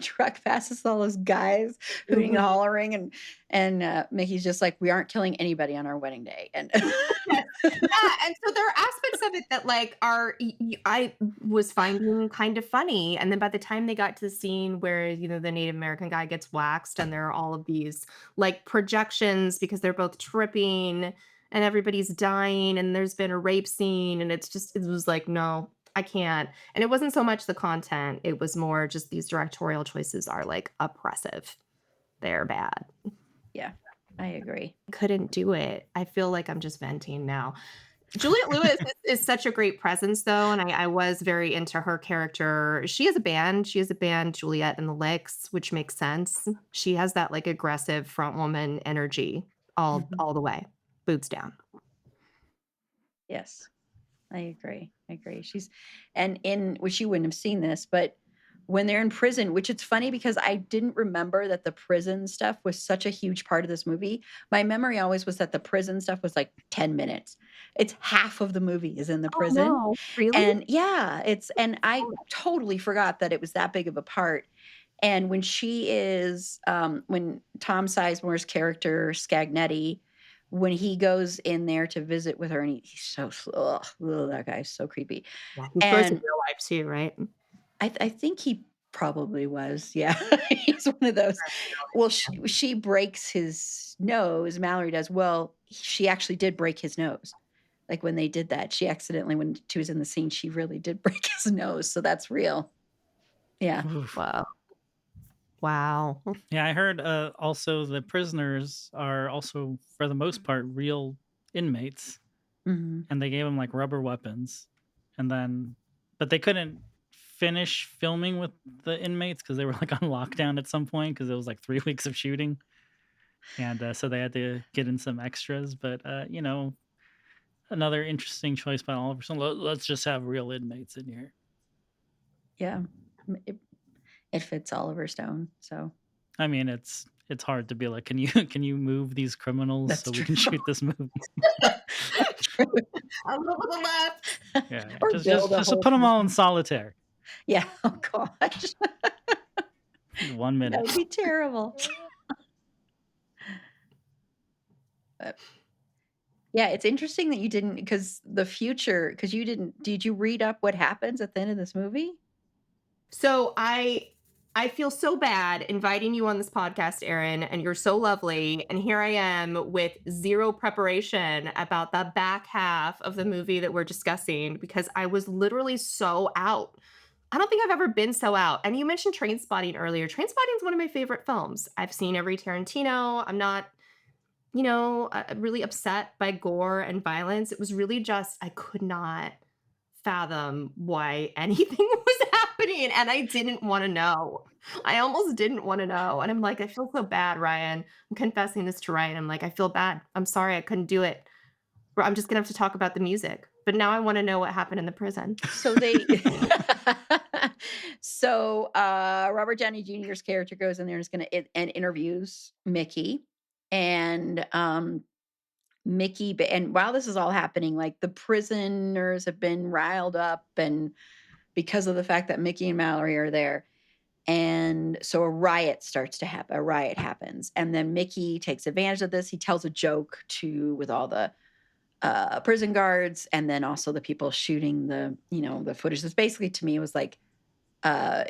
truck passes all those guys hooting and Mhm. hollering, and Mickey's just like, we aren't killing anybody on our wedding day. And Yes. Yeah, and so there are aspects of it that, like, are I was finding kind of funny, and then by the time they got to the scene where, the Native American guy gets waxed and there are all of these, like, projections because they're both tripping and everybody's dying and there's been a rape scene and it was like, "No, I can't." And it wasn't so much the content, it was more just these directorial choices are, like, oppressive. They're bad. yeah, I agree. Couldn't do it. I feel like I'm just venting now. Juliette Lewis is such a great presence though, and I was very into her character. She has a band, Juliette and the Licks, which makes sense. She has that, like, aggressive front woman energy Mhm. all the way, boots down. Yes, I agree. I agree. She's, and in which you wouldn't have seen this, but when they're in prison, which it's funny because I didn't remember that the prison stuff was such a huge part of this movie. My memory always was that the prison stuff was like 10 minutes. It's half of the movie is in the Oh, prison. no. Really? And yeah, and I totally forgot that it was that big of a part. And when she is, when Tom Sizemore's character, Scagnetti, when he goes in there to visit with her, and he's so, that guy's so creepy. Yeah, he's gross in And real life too, right? I think he probably was. Yeah, he's one of those. Well, she breaks his nose. Mallory does. Well, she actually did break his nose. Like when they did that, she accidentally, when she was in the scene, she really did break his nose. So that's real. Yeah. Oof. Wow. Wow. Yeah, I heard also the prisoners are also, for the most part, real inmates, Hmm. and they gave them like rubber weapons, and then, but they couldn't finish filming with the inmates because they were like on lockdown at some point because it was like 3 weeks of shooting, and so they had to get in some extras. But another interesting choice by Oliver Stone. Let's just have real inmates in here. Yeah. It fits Oliver Stone. So I mean, it's hard to be like, can you can you move these criminals that's so we true. can shoot this movie? True. A little to the left. Yeah, Or just build just a just whole put them all in prison. solitaire. Yeah. Oh gosh. 1 That minute. would be terrible. But yeah, it's interesting that you didn't, because the future, because you didn't, did you read up what happens at the end of this movie? So I feel so bad inviting you on this podcast, Erin, and you're so lovely. And here I am with zero preparation about the back half of the movie that we're discussing because I was literally so out. I don't think I've ever been so out. And you mentioned Trainspotting earlier. Trainspotting is one of my favorite films. I've seen every Tarantino. I'm not, really upset by gore and violence. It was really just, I could not fathom why anything was happening, and I didn't wanna know. I almost didn't wanna know, and I'm like, "I feel so bad, Ryan." I'm confessing this to Ryan. I'm like, "I feel bad. I'm sorry I couldn't do it. Or I'm just gonna have to talk about the music." But now I wanna know what happened in the prison. So they so Robert Downey Jr.'s character goes in there and is gonna and interviews Mickey. And Mickey, and while this is all happening, like the prisoners have been riled up, and because of the fact that Mickey and Mallory are there. And so a riot starts to happen. A riot happens, and then Mickey takes advantage of this. He tells a joke with all the prison guards, and then also the people shooting the footage. This basically, to me, was like uh,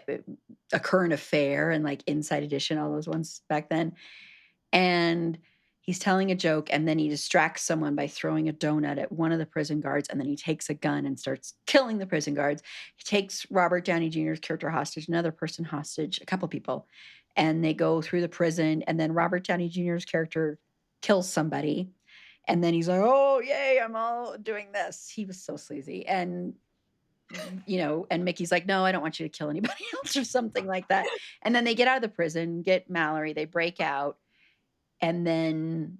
a current affair and like Inside Edition, all those ones back then. And he's telling a joke, and then he distracts someone by throwing a donut at one of the prison guards, and then he takes a gun and starts killing the prison guards. He takes Robert Downey Jr.'s character hostage, another person hostage, a couple people, and they go through the prison, and then Robert Downey Jr.'s character kills somebody, and then he's like, "Oh, yay, I'm all doing this." He was so sleazy. And and Mickey's like, "No, I don't want you to kill anybody else," or something like that. And then they get out of the prison, get Mallory, they break out, and then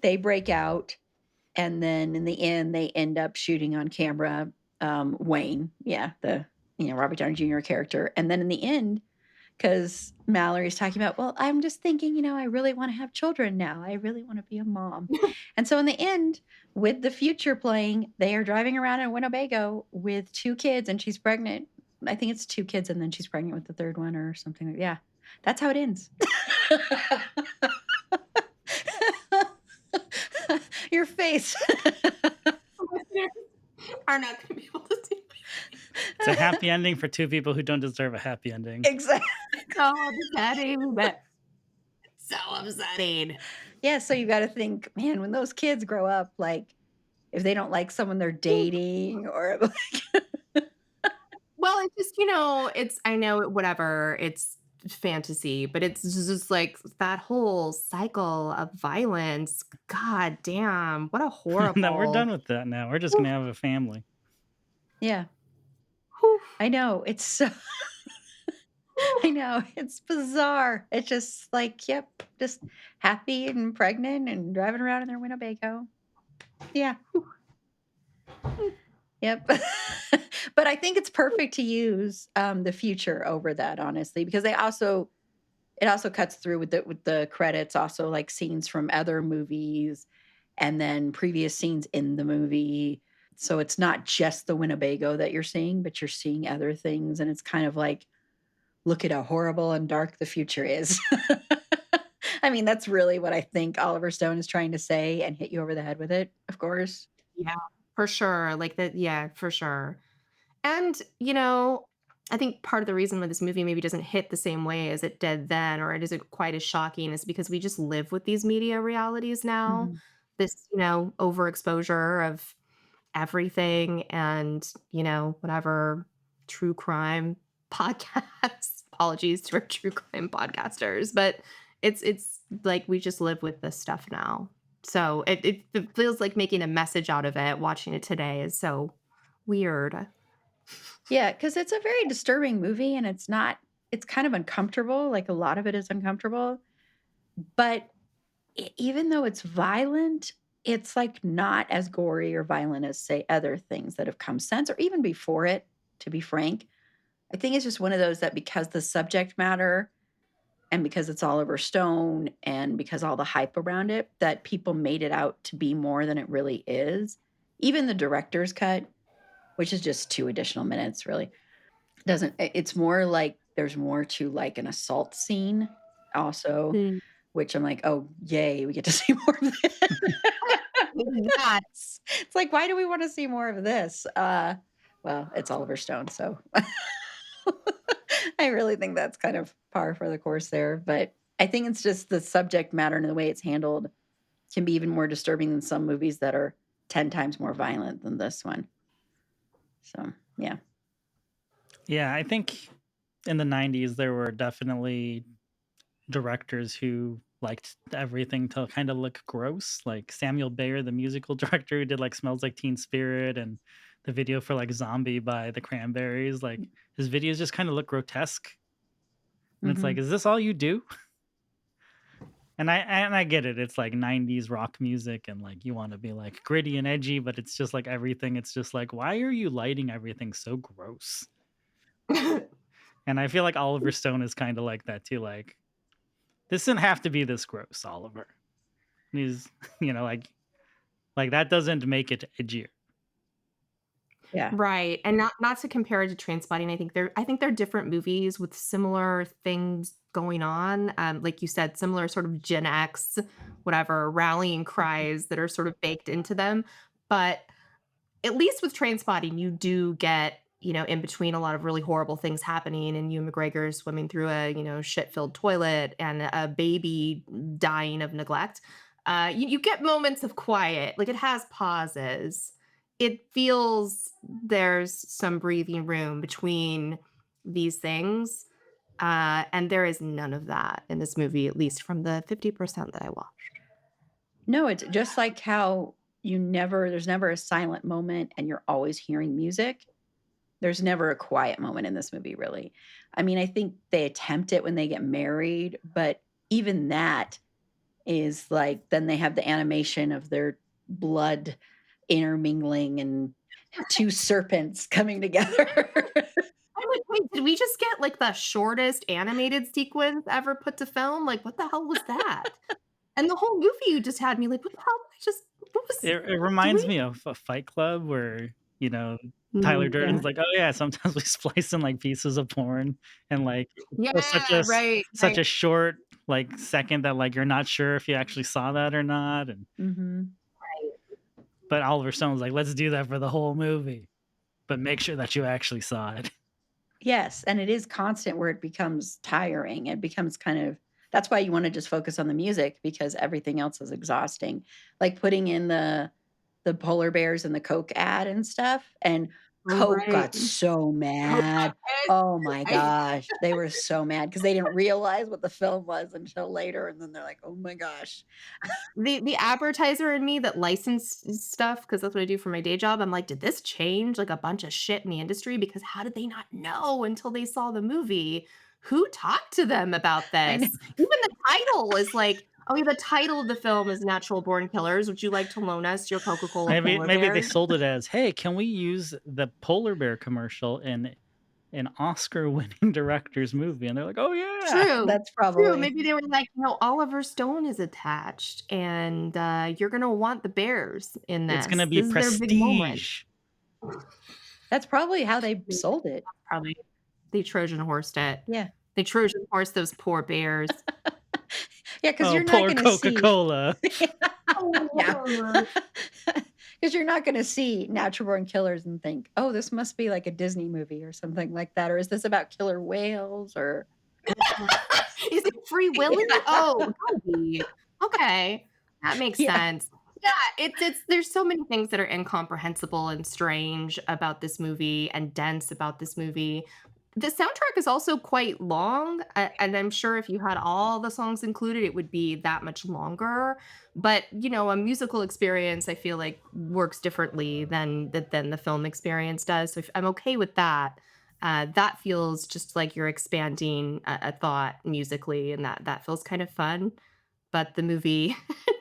they break out, and then in the end they end up shooting on camera Wayne, yeah, the Robert Downey Jr. character. And then in the end, because Mallory's talking about, well, I'm just thinking, I really want to have children now, I really want to be a mom. And so in the end, with the future playing, they are driving around in Winnebago with 2 kids, and she's pregnant. I think it's 2 kids, and then she's pregnant with the 3rd one or something. Yeah, that's how it ends. Your face. Listeners are not gonna be able to see me. It's a happy ending for 2 people who don't deserve a happy ending. Exactly. So upsetting, but so upsetting. Yeah, so you got to think, man, when those kids grow up, like if they don't like someone they're dating, or Well, it's just, I know whatever, it's fantasy, but it's just like that whole cycle of violence. God damn, what a No, we're done horrible. with that now. We're just Whew, gonna have a family. yeah, whew, I know. It's so I whew. know, it's bizarre. It's just like, yep, just happy and pregnant and driving around in their Winnebago. Yeah. Yep. But I think it's perfect to use, the future over that, honestly, because it also cuts through with the credits, also, like, scenes from other movies and then previous scenes in the movie. So it's not just the Winnebago that you're seeing, but you're seeing other things, and it's kind of like, "Look at how horrible and dark the future is." I mean, that's really what I think Oliver Stone is trying to say and hit you over the head with it, of course. Yeah, for sure. Like that, yeah, for sure. And, I think part of the reason why this movie maybe doesn't hit the same way as it did then, or it isn't quite as shocking, is because we just live with these media realities now. Mhm. This, overexposure of everything and, whatever true crime podcasts. Apologies to our true crime podcasters, but it's like we just live with this stuff now. So it feels like making a message out of it. Watching it today is so weird. Yeah, because it's a very disturbing movie, and it's kind of uncomfortable, like, a lot of it is uncomfortable, but even though it's violent, it's, like, not as gory or violent as, say, other things that have come since or even before it, to be frank. I think it's just one of those that because the subject matter and because it's Oliver Stone and because all the hype around it, that people made it out to be more than it really is. Even the director's cut, which is just 2 additional minutes, really, doesn't it's more like there's more to, like, an assault scene also, Mm. which I'm like, "Oh, yay, we get to see more of this." Yeah. It's like, "Why do we wanna see more of this?" Well, it's Oliver Stone, so I really think that's kind of par for the course there, but I think it's just the subject matter and the way it's handled can be even more disturbing than some movies that are 10 times more violent than this one. So, yeah. Yeah, I think in the 90s there were definitely directors who liked everything to kind of look gross, like Samuel Bayer, the musical director who did like Smells Like Teen Spirit and the video for like Zombie by the Cranberries. Like his videos just kind of look grotesque. And it's like, Mhm. is this all you do? And I get it. It's like 90s rock music and like you want to be like gritty and edgy, but it's just like everything. It's just like, why are you lighting everything so gross? And I feel like Oliver Stone is kind of like that too. Like, this didn't have to be this gross, Oliver. He's, you know, like that doesn't make it edgier. Yeah. Right, and not to compare it to Trainspotting, I think they're different movies with similar things going on, like you said, similar sort of Gen X, whatever, rallying cries that are sort of baked into them, but at least with Trainspotting, you do get, in between a lot of really horrible things happening and Ewan McGregor swimming through a, shit-filled toilet and a baby dying of neglect, you get moments of quiet, like, it has pauses. It feels there's some breathing room between these things, and there is none of that in this movie, at least from the 50% that I watched. No, it's just like how there's never a silent moment and you're always hearing music. There's never a quiet moment in this movie, really. I mean, I think they attempt it when they get married, but even that is like then they have the animation of their blood intermingling and 2 serpents coming together. I'm like, "Wait, did we just get, like, the shortest animated sequence ever put to film? Like, what the hell was that?" And the whole movie you just had me like, "What the hell did I just what was It do reminds we" me of a Fight Club where, Tyler Mm, Durden's yeah. like, "Oh, yeah, sometimes we splice in, like, pieces of porn," and, like, Yeah, it's right, such right. a short, like, second that, like, you're not sure if you actually saw that or not, and Mhm. but Oliver Stone's like, "Let's do that for the whole movie, but make sure that you actually saw it." Yes, and it is constant where it becomes tiring. It becomes kind of that's why you wanna just focus on the music because everything else is exhausting. Like putting in the polar bears and the Coke ad and stuff, and Oh, Coke right. got so Coke got mad. pissed, Oh my right? gosh, they were so mad because they didn't realize what the film was until later, and then they're like, "Oh my gosh." The advertiser in me that licensed stuff, because that's what I do for my day job, I'm like, "Did this change, like, a bunch of shit in the industry? Because how did they not know until they saw the movie? Who talked to them about I know. this?" Even the title is like, Oh, yeah, the title of the film is Natural Born Killers. Would you like to loan us your Coca-Cola Maybe polar maybe they bears? sold it as, "Hey, can we use the polar bear commercial in an Oscar-winning director's movie?" And they're like, "Oh, yeah." True, That's true. probably Maybe they were like, Oliver Stone is attached, and, you're gonna want the bears in It's gonna this. be This is their big moment. prestige. that's probably how they Maybe sold it. probably they Trojan horsed it. Yeah. They Trojan horsed those poor bears. Yeah, because Oh, you're not poor gonna see Coca-Cola. yeah. Oh. Because you're not gonna see Natural Born Killers and think, "Oh, this must be like a Disney movie or something like that," or, "Is this about killer whales?" Or Is it Free Willy? Yeah. Oh, gotta be. Okay, that makes Yeah. sense. Yeah, it's there's so many things that are incomprehensible and strange about this movie and dense about this movie. The soundtrack is also quite long, and I'm sure if you had all the songs included, it would be that much longer. But a musical experience, I feel like works differently than the film experience does. So I'm okay with that. That feels just like you're expanding a thought musically, and that feels kind of fun. But the movie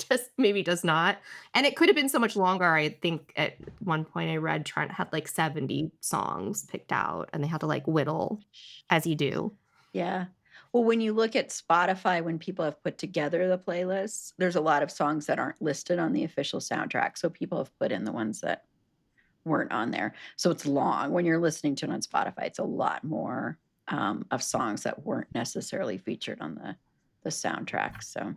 just maybe does not. And it could have been so much longer. I think at one point I read Trent had like 70 songs picked out, and they had to like whittle as you do. Yeah. Well, when you look at Spotify, when people have put together the playlists, there's a lot of songs that aren't listed on the official soundtrack, so people have put in the ones that weren't on there. So it's long. When you're listening to it on Spotify, it's a lot more, of songs that weren't necessarily featured on the soundtrack, so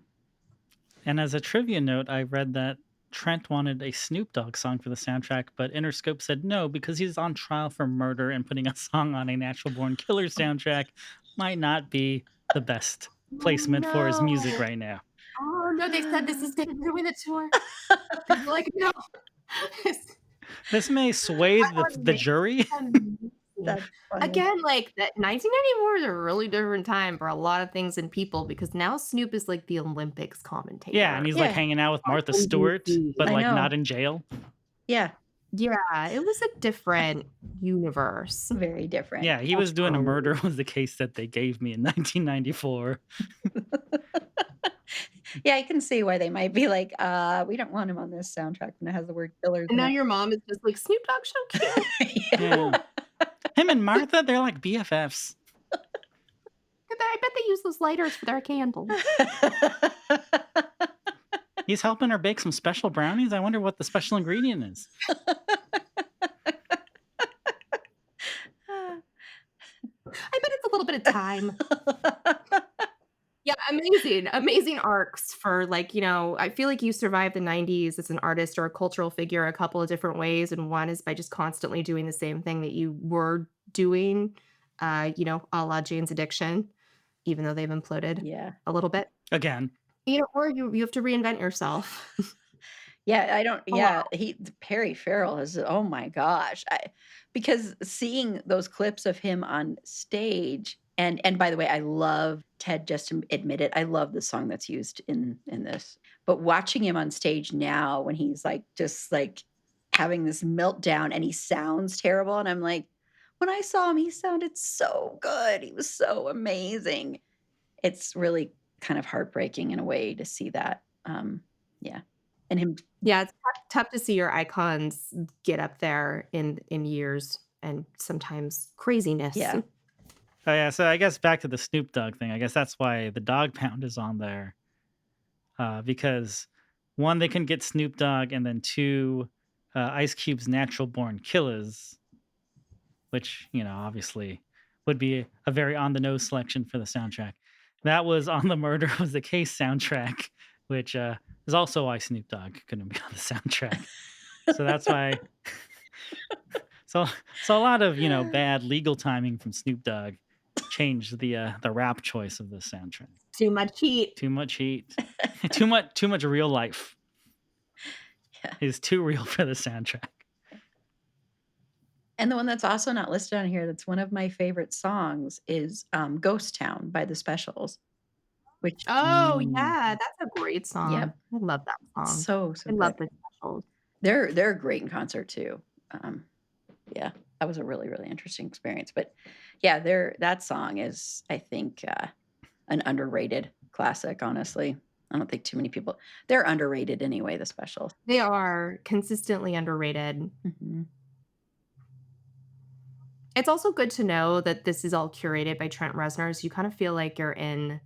And as a trivia note, I read that Trent wanted a Snoop Dogg song for the soundtrack, but Interscope said no because he's on trial for murder and putting a song on a Natural Born Killers soundtrack might not be the best Oh, placement for his music no. right now. Oh, no, they said this is doing the tour. They were like, "No." This may sway That the would make jury. amazing. that's funny. Again, like, that 1994 is a really different time for a lot of things and people because now Snoop is like the Olympics Yeah, and commentator he's like Yeah, hanging out with on Martha Stewart, NBC. but I like know. not in jail. Yeah, Yeah, it was a different universe very different. Yeah, he was doing a culturally. murder was the case that they gave me in 1994. Yeah, I can see why they might be like, we don't want him on this soundtrack when it has the word killers And in now it." your mom is just like, "Snoop Dogg so cute." Yeah. Yeah. Him and Martha, they're like BFFs. I bet they use those lighters for their candles. He's helping her bake some special brownies. I wonder what the special ingredient is. I bet it's a little bit of time. Yeah, amazing, amazing arcs for like, I feel like you survived the 90s as an artist or a cultural figure a couple of different ways. And one is by just constantly doing the same thing that you were doing, a la Jane's Addiction, even though they've imploded Yeah. a little bit. Again. Or you have to reinvent yourself. Yeah, I don't A lot. yeah, Perry Farrell is oh my gosh. Because seeing those clips of him on stage and by the way, I love Ted just admitted I love the song that's used in this. But watching him on stage now when he's like just like having this meltdown and he sounds terrible and I'm like, when I saw him, he sounded so good. He was so amazing. It's really kind of heartbreaking in a way to see that. Yeah. And him Yeah, it's tough to see your icons get up there in years and sometimes craziness. yeah. Oh yeah, so I guess back to the Snoop Dogg thing. I guess that's why the Dog Pound is on there. Because one, they can get Snoop Dogg, and then two, Ice Cube's Natural Born Killers, which, obviously would be a very on the nose selection for the soundtrack. That was on the Murder Was the Case soundtrack, which is also why Snoop Dogg couldn't be on the soundtrack. So that's why. So a lot of bad legal timing from Snoop Dogg changed the rap choice of the soundtrack. Too much heat. Too much heat, too much real life Yeah. is too real for the soundtrack. And the one that's also not listed on here that's one of my favorite songs is, Ghost Town by The Specials, which Oh, Mm. yeah, that's a great song. Yep. I love that It's song. so I love good. the specials. They're great in concert too. Yeah, that was a really, really interesting experience. But yeah, that song is, I think, an underrated classic, honestly. I don't think too many people they're underrated anyway, the specials. They are consistently underrated. Mhm. It's also good to know that this is all curated by Trent Reznor, so you kind of feel like you're in,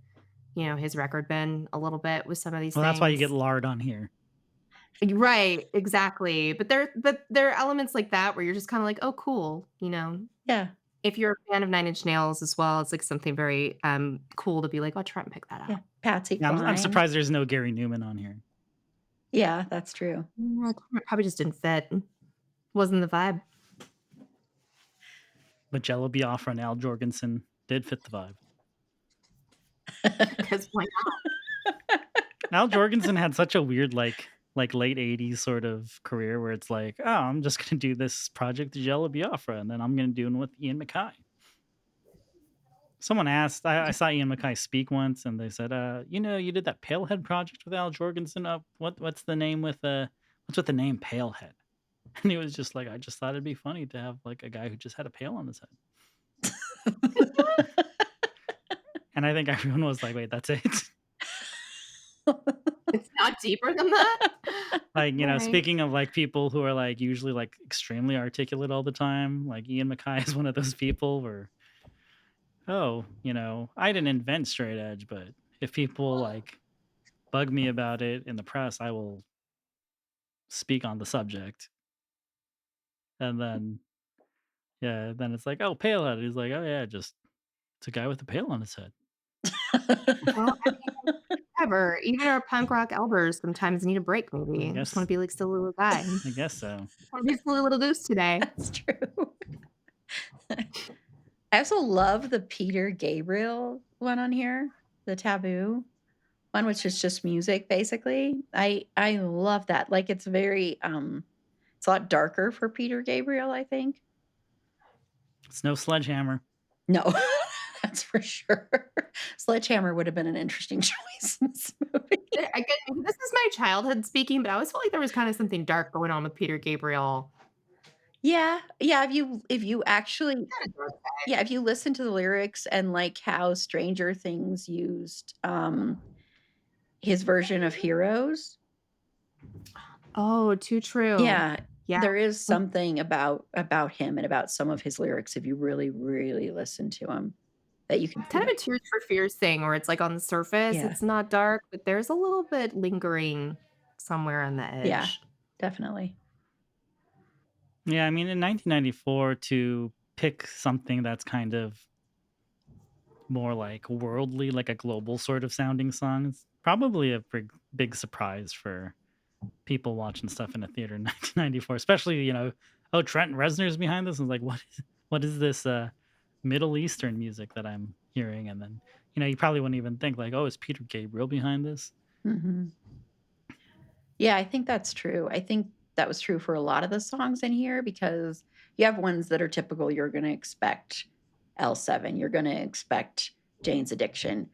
his record bin a little bit with some of these Well, that's why you get things. lard on here. Right, exactly. But there are elements like that where you're just kinda like, "Oh, cool," you know? Yeah, If you're a fan of Nine Inch Nails as well, it's, like, something very, cool to be like, "Oh, Trent picked that yeah. out." Patsy Yeah, I'm Cline. surprised there's no Gary Newman on here. Yeah, that's true. Probably just didn't fit. Wasn't the vibe. But Jello Biafra and Al Jorgensen did fit the vibe. 'Cause why Al Jorgensen had such a weird, like late '80s sort of career where it's like, "Oh, I'm just gonna do this project to Jello Biafra, and then I'm gonna do it with Ian MacKaye." Someone asked I saw Ian MacKaye speak once, and they said, you did that Palehead project with Al Jorgensen. What's the name what's with the name Palehead?" And he was just like, "I just thought it'd be funny to have, like, a guy who just had a pail on his head." And I think everyone was like, "Wait, that's it?" it's not deeper than that? Like, Alright. speaking of, like, people who are, like, usually, like, extremely articulate all the time, like, Ian MacKaye is one of those people where, "Oh, I didn't invent straight edge, but if people, like, bug me about it in the press, I will speak on the subject." And then yeah, then it's like, "Oh, Palehead." He's like, "Oh, yeah, just it's a guy with a pail on his head." Well, I mean, whatever. Even our punk rock elders sometimes need a break I maybe. I just wanna guess be like silly little guy. I guess so. Wanna be a silly little goose today. That's true. I also love the Peter Gabriel one on here, the Taboo one, which is just music basically. I love that. Like, it's very, it's a lot darker for Peter Gabriel, I think. It's no Sledgehammer. No, that's for sure. Sledgehammer would have been an interesting choice in this movie. Again, this is my childhood speaking, but I always felt like there was kinda something dark going on with Peter Gabriel. Yeah, yeah, if you actually Kinda dark side. yeah, if you listen to the lyrics and, like, how Stranger Things used, his version of Heroes. Oh, too true. Yeah, Yeah. there is something about him and about some of his lyrics, if you really, really listen to him, that you can see Kind of that. a Tears for Fears thing where it's, like, on the surface, Yeah, it's not dark, but there's a little bit lingering somewhere on the yeah, edge. definitely. Yeah, I mean, in 1994 to pick something that's kind of more, like, worldly, like a global sort of sounding song is probably a big surprise for people watching stuff in a theater in 1994, especially, "Oh, Trent Reznor's behind this." I was like, what is this, Middle Eastern music that I'm hearing?" And then, you probably wouldn't even think like, "Oh, is Peter Gabriel behind this?" Mhm. Yeah, I think that's true. I think that was true for a lot of the songs in here because you have ones that are typical. You're gonna expect L7, you're gonna expect Jane's Addiction,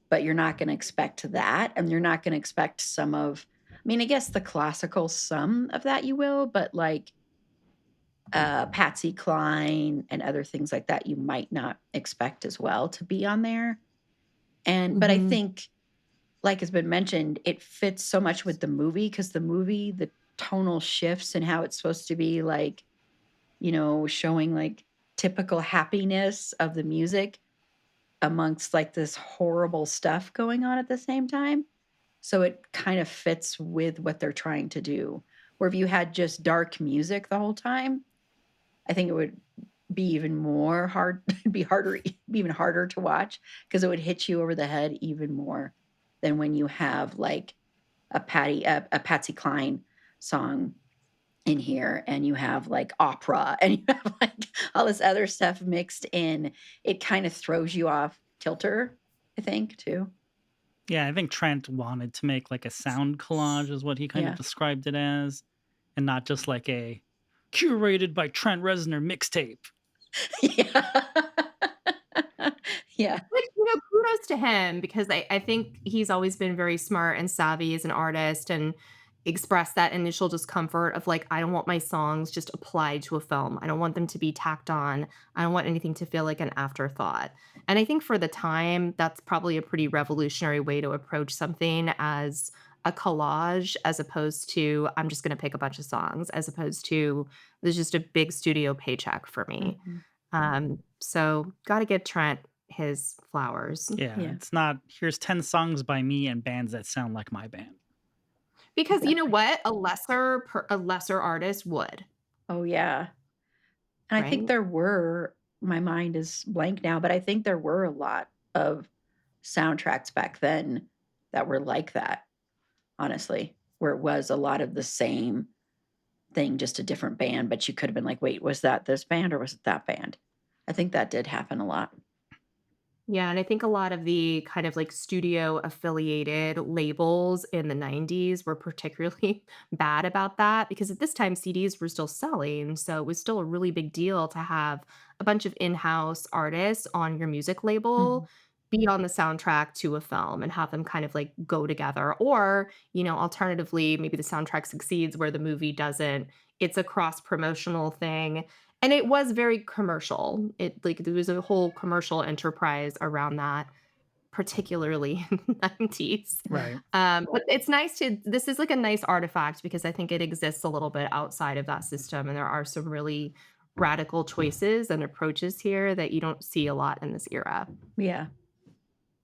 but you're not gonna expect that, and you're not gonna expect some of I mean, I guess the classical some of that you will, but, like, Patsy Cline and other things like that, you might not expect as well to be on there, but I Mhm. think like has been mentioned, it fits so much with the movie because the movie, the tonal shifts and how it's supposed to be like, showing like typical happiness of the music amongst like this horrible stuff going on at the same time. So it kind of fits with what they're trying to do. Where if you had just dark music the whole time, I think it would be even more hard, it'd be harder, be even harder to watch because it would hit you over the head even more than when you have like a Patsy Cline song in here and you have like opera and you have like all this other stuff mixed in. It kind of throws you off kilter, I think, too. Yeah, I think Trent wanted to make, like, a sound collage is what he kind of Yeah. described it as, and not just like a curated by Trent Reznor mixtape. Yeah. Yeah. But, kudos to him because I think he's always been very smart and savvy as an artist, and express that initial discomfort of like, I don't want my songs just applied to a film. I don't want them to be tacked on. I don't want anything to feel like an afterthought. And I think for the time, that's probably a pretty revolutionary way to approach something as a collage, as opposed to I'm just going to pick a bunch of songs, as opposed to there's just a big studio paycheck for me. Mhm. So got to give Trent his flowers. Yeah, Yeah, it's not here's 10 songs by me and bands that sound like my band. Because you know exactly. what? A lesser artist would, Oh, yeah. And I think right? there were my mind is blank now, but I think there were a lot of soundtracks back then that were like that, honestly, where it was a lot of the same thing, just a different band, but you could have been like, "Wait, was that this band or was it that band?" I think that did happen a lot. Yeah, and I think a lot of the kind of like studio affiliated labels in the 90s were particularly bad about that because at this time CDs were still selling. So it was still a really big deal to have a bunch of in-house artists on your music label Mhm. be on the soundtrack to a film and have them kind of like go together. Or, alternatively, maybe the soundtrack succeeds where the movie doesn't. It's a cross promotional thing, and it was very commercial. There was a whole commercial enterprise around that, particularly in the 90s. Right. But it's nice to this is like a nice artifact because I think it exists a little bit outside of that system, and there are some really radical choices and approaches here that you don't see a lot in this era. Yeah,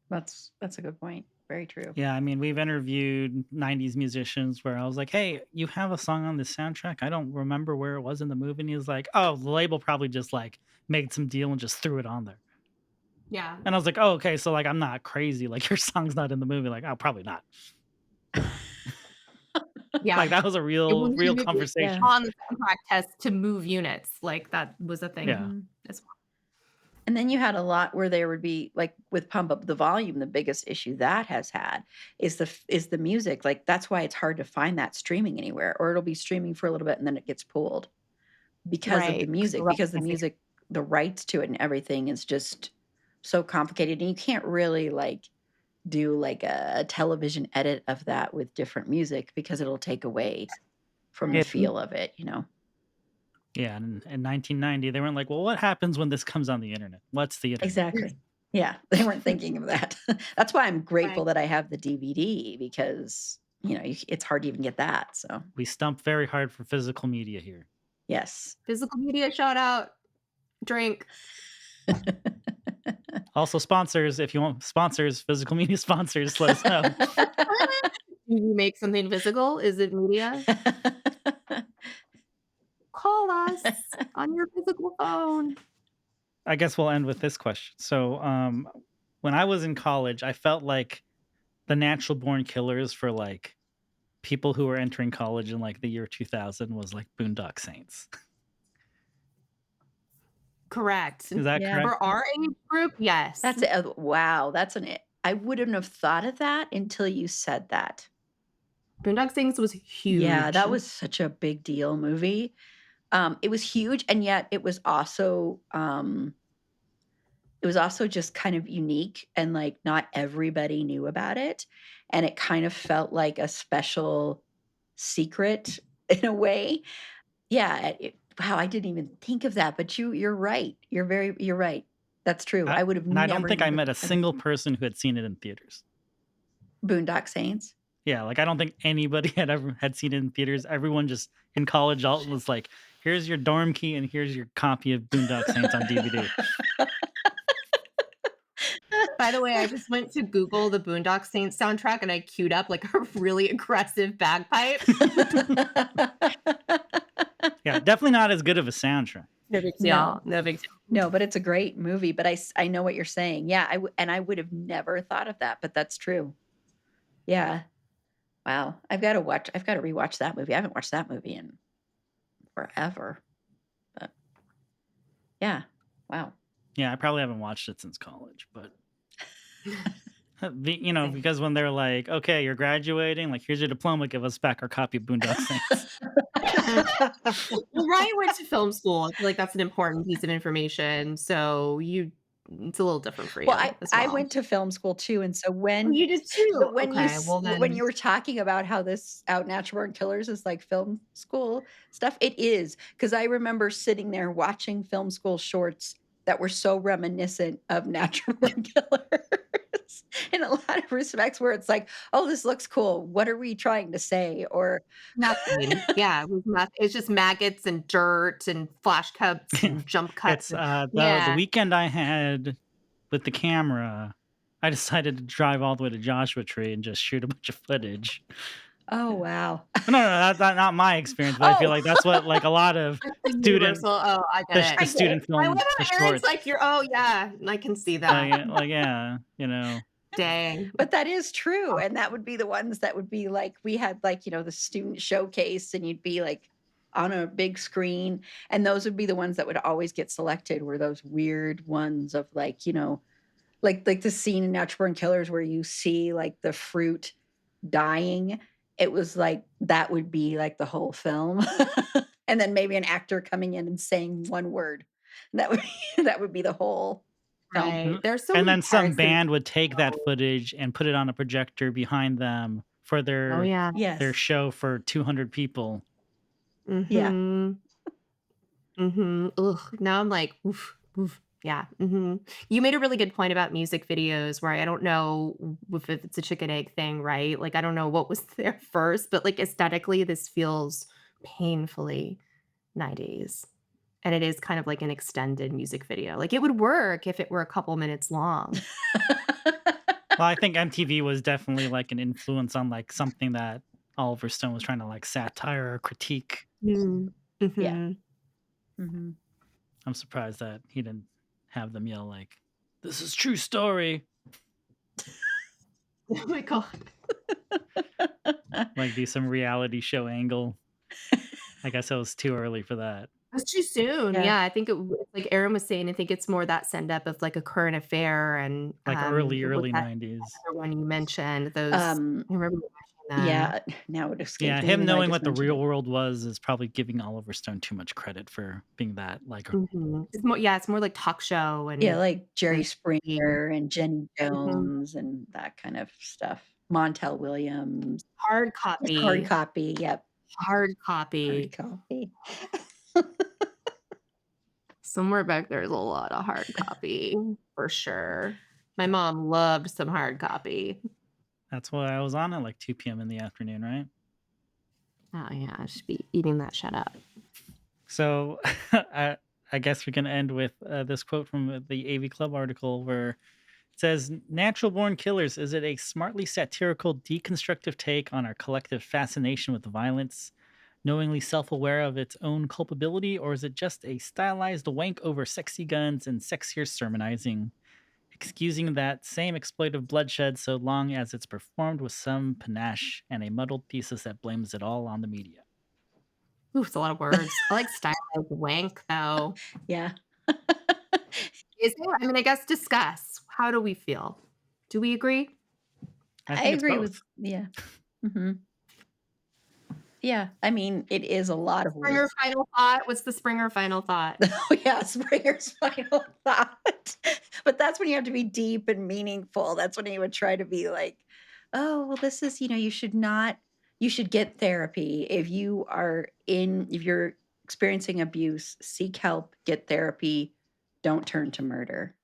that's a good point. Very true. Yeah, I mean, we've interviewed 90s musicians where I was like, "Hey, you have a song on this soundtrack? I don't remember where it was in the movie." And he was like, "Oh, the label probably just like made some deal and just threw it on there." Yeah. And I was like, "Oh, okay, so like I'm not crazy. Like your song's not in the movie." Like, "Oh, probably not." Yeah. Like that was a It real was real Yeah. conversation. on the soundtrack test to move units, like, that was a thing Yeah. Mhm. as well. And then you had a lot where there would be like with Pump Up the Volume, the biggest issue that has had is the music. Like that's why it's hard to find that streaming anywhere, or it'll be streaming for a little bit and then it gets pulled because of the Right, 'cause the music, rights because the missing. music, the rights to it and everything is just so complicated. And you can't really like do like a television edit of that with different music because it'll take away from the Yeah. feel of it, you know? Yeah, and in 1990, they weren't like, "Well, what happens when this comes on the internet? What's the internet?" Exactly. Yeah, they weren't thinking of that. That's why I'm Right. grateful that I have the DVD because, it's hard to even get that, so, We stump very hard for physical media here. yes. Physical media shout out, drink. Also, sponsors, if you want sponsors, physical media sponsors, let us know. Do you make something physical? Is it media? Call us on your physical phone. I guess we'll end with this question. So, when I was in college, I felt like the natural born killers for like people who were entering college in like the year 2000 was like Boondock Saints. Correct. Is that Yeah, correct? For our age group, yes. that's a wow, that's an I wouldn't have thought of that until you said that. Boondock Saints was Yeah, huge. that was such a big deal movie. It was huge, and yet it was also just kind of unique and, like, not everybody knew about it, and it kind of felt like a special secret in a way. Yeah, wow, I didn't even think of that, but you're right. You're right. That's true. I, I would have and I don't never think I even met a ever single person who had seen it in theaters. Boondock Saints. Yeah, like I don't think anybody had seen it in theaters. Everyone just in college all was like, "Here's your dorm key and here's your copy of Boondock Saints on DVD." By the way, I just went to Google the Boondock Saints soundtrack and I queued up like a really aggressive bagpipe. Yeah, definitely not as good of a soundtrack. No big deal. No. No big deal. No, but it's a great movie, but I know what you're saying. Yeah, I would have never thought of that, but that's true. Yeah. Wow. I've gotta rewatch that movie. I haven't watched that movie in forever, but yeah. Wow. Yeah, I probably haven't watched it since college, but Same. because when they're like, "Okay, you're graduating, like here's your diploma, give us back our copy of Boondock Saints." Well, Ryan went to film school. I feel like that's an important piece of information. So you it's a little different for Well, you as I well. went to film school too, and so Oh, you did too? Okay, well when then you were talking about how this Out Natural Born Killers is like film school stuff, it is, because I remember sitting there watching film school shorts that were so reminiscent of Natural Born Killers in a lot of respects where it's like, "Oh, this looks cool. What are we trying to say?" Or nothing. Yeah, it was it's just maggots and dirt and flash cuts and jump cuts It's and the yeah. weekend I had with the camera, I decided to drive all the way to Joshua Tree and just shoot a bunch of footage. Oh, wow. No, that's not my experience, but I feel Oh, like that's what like a lot of That's the student universal. Oh, I get it. I the get student it. I went film, the on Erin's shorts, like you're oh yeah, I can see that. like yeah, Dang. But that is true, and that would be the ones that would be like we had, like, the student showcase, and you'd be, like, on a big screen, and those would be the ones that would always get selected were those weird ones of, like, like the scene in Natural Born Killers where you see, like, the fruit dying. It was like that would be, like, the whole film, and then maybe an actor coming in and saying one word. That would that would be the whole film. Right. Mhm. There's so And many then some parts of band would take that footage and put it on a projector behind them for oh yeah. their Yes. show for 200 people. Yeah. Mhm. Mhm. Ugh, now I'm like, "Oof, oof." Yeah, mhm. You made a really good point about music videos where I don't know if it's a chicken egg thing, right? Like, I don't know what was there first, but, like, aesthetically, this feels painfully 90s, and it is kind of like an extended music video. Like, it would work if it were a couple minutes long. Well, I think MTV was definitely like an influence on like something that Oliver Stone was trying to like satire or critique. Mm. Yeah. Mhm. Mhm. I'm surprised that he didn't have them yell like, "This is true story." Oh my god. Like do some reality show angle. I guess it was too early for that. That's too soon. Yeah. Yeah, I think like Erin was saying, I think it's more that send up of like a current affair and, Like early, with early that 90s. other one you mentioned, those Um, I remember you mentioning them. yeah, now it Yeah, escapes me him even though I knowing just what the mentioned real it. world was is probably giving Oliver Stone too much credit for being that like Mhm. It's more yeah, it's more like talk show Yeah, and like Jerry TV. Springer and Jenny Mhm. Jones and that kind of stuff. Montel Williams. Hard Hard copy, copy, yep, hard hard copy. copy. Somewhere back there's a lot of hard copy for sure. My mom loved some hard copy. that's why I was on at like 2 p.m. in the afternoon, right? Oh yeah, I should be eating that shut up. So I guess we can end with this quote from the AV Club article where it says, "Natural Born Killers, is it a smartly satirical, deconstructive take on our collective fascination with violence, knowingly self aware of its own culpability, or is it just a stylized wank over sexy guns and sexier sermonizing, excusing that same exploitive bloodshed so long as it's performed with some panache and a muddled thesis that blames it all on the media?" Ooh, it's a lot of words. I like stylized wank though. Yeah. Is there? I mean, I guess discuss. How do we feel? Do we agree? I I think it's agree with both. yeah. Mhm. Yeah, I mean, it is a lot of Springer words. final thought? What's the Springer final thought? Oh, yeah, Springer's final thought. But that's when you have to be deep and meaningful. That's when you would try to be like, "Oh, well, this is you should get therapy. If you're experiencing abuse, seek help, get therapy, don't turn to murder."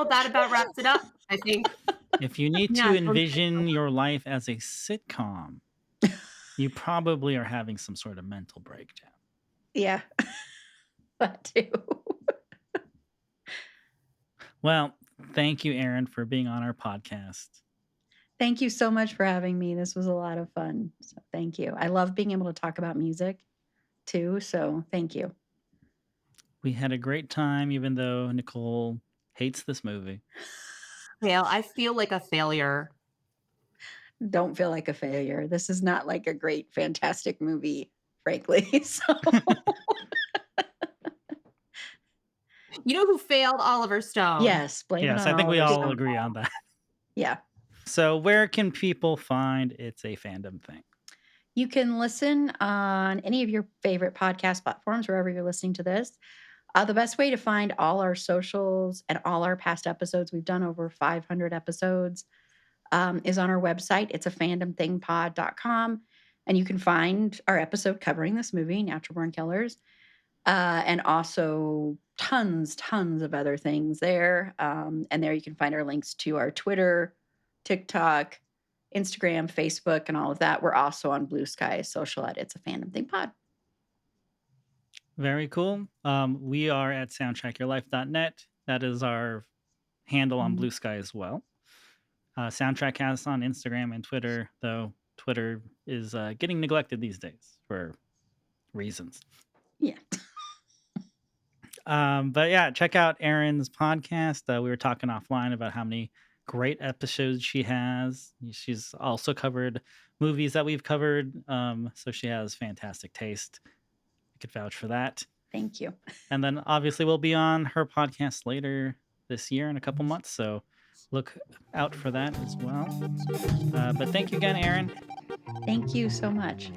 That about wraps it up, I think. If you need to Yeah, don't envision your life as a sitcom, you probably are having some sort of mental breakdown. Yeah, that too. Well, thank you, Erin, for being on our podcast. Thank you so much for having me. This was a lot of fun. So thank you. I love being able to talk about music too, so thank you. We had a great time, even though Nicole hates this movie. fail. I feel like a failure. Don't feel like a failure. This is not like a great, fantastic movie, frankly. So, You know who failed? Oliver Stone. yes, blame it Yes, on I think we Oliver all Stone. agree on that. Yeah. So, where can people find It's a Fandom Thing? You can listen on any of your favorite podcast platforms, wherever you're listening to this. The best way to find all our socials and all our past episodes, we've done over 500 episodes, is on our website. It's a fandomthingpod.com. And you can find our episode covering this movie, Natural Born Killers, and also tons of other things there. And there you can find our links to our Twitter, TikTok, Instagram, Facebook, and all of that. We're also on Blue Sky Social at It's a Fandom Thing Pod. Very cool. We are at soundtrackyourlife.net. That is our handle on Blue Sky as well. Soundtrack has on Instagram and Twitter, though Twitter is getting neglected these days for reasons. Yeah. But yeah, check out Erin's podcast. We were talking offline about how many great episodes she has. She's also covered movies that we've covered. So she has fantastic taste. I could vouch for that. Thank you. And then obviously we'll be on her podcast later this year in a couple months. So look out for that as well. But thank you again, Erin. Thank you so much.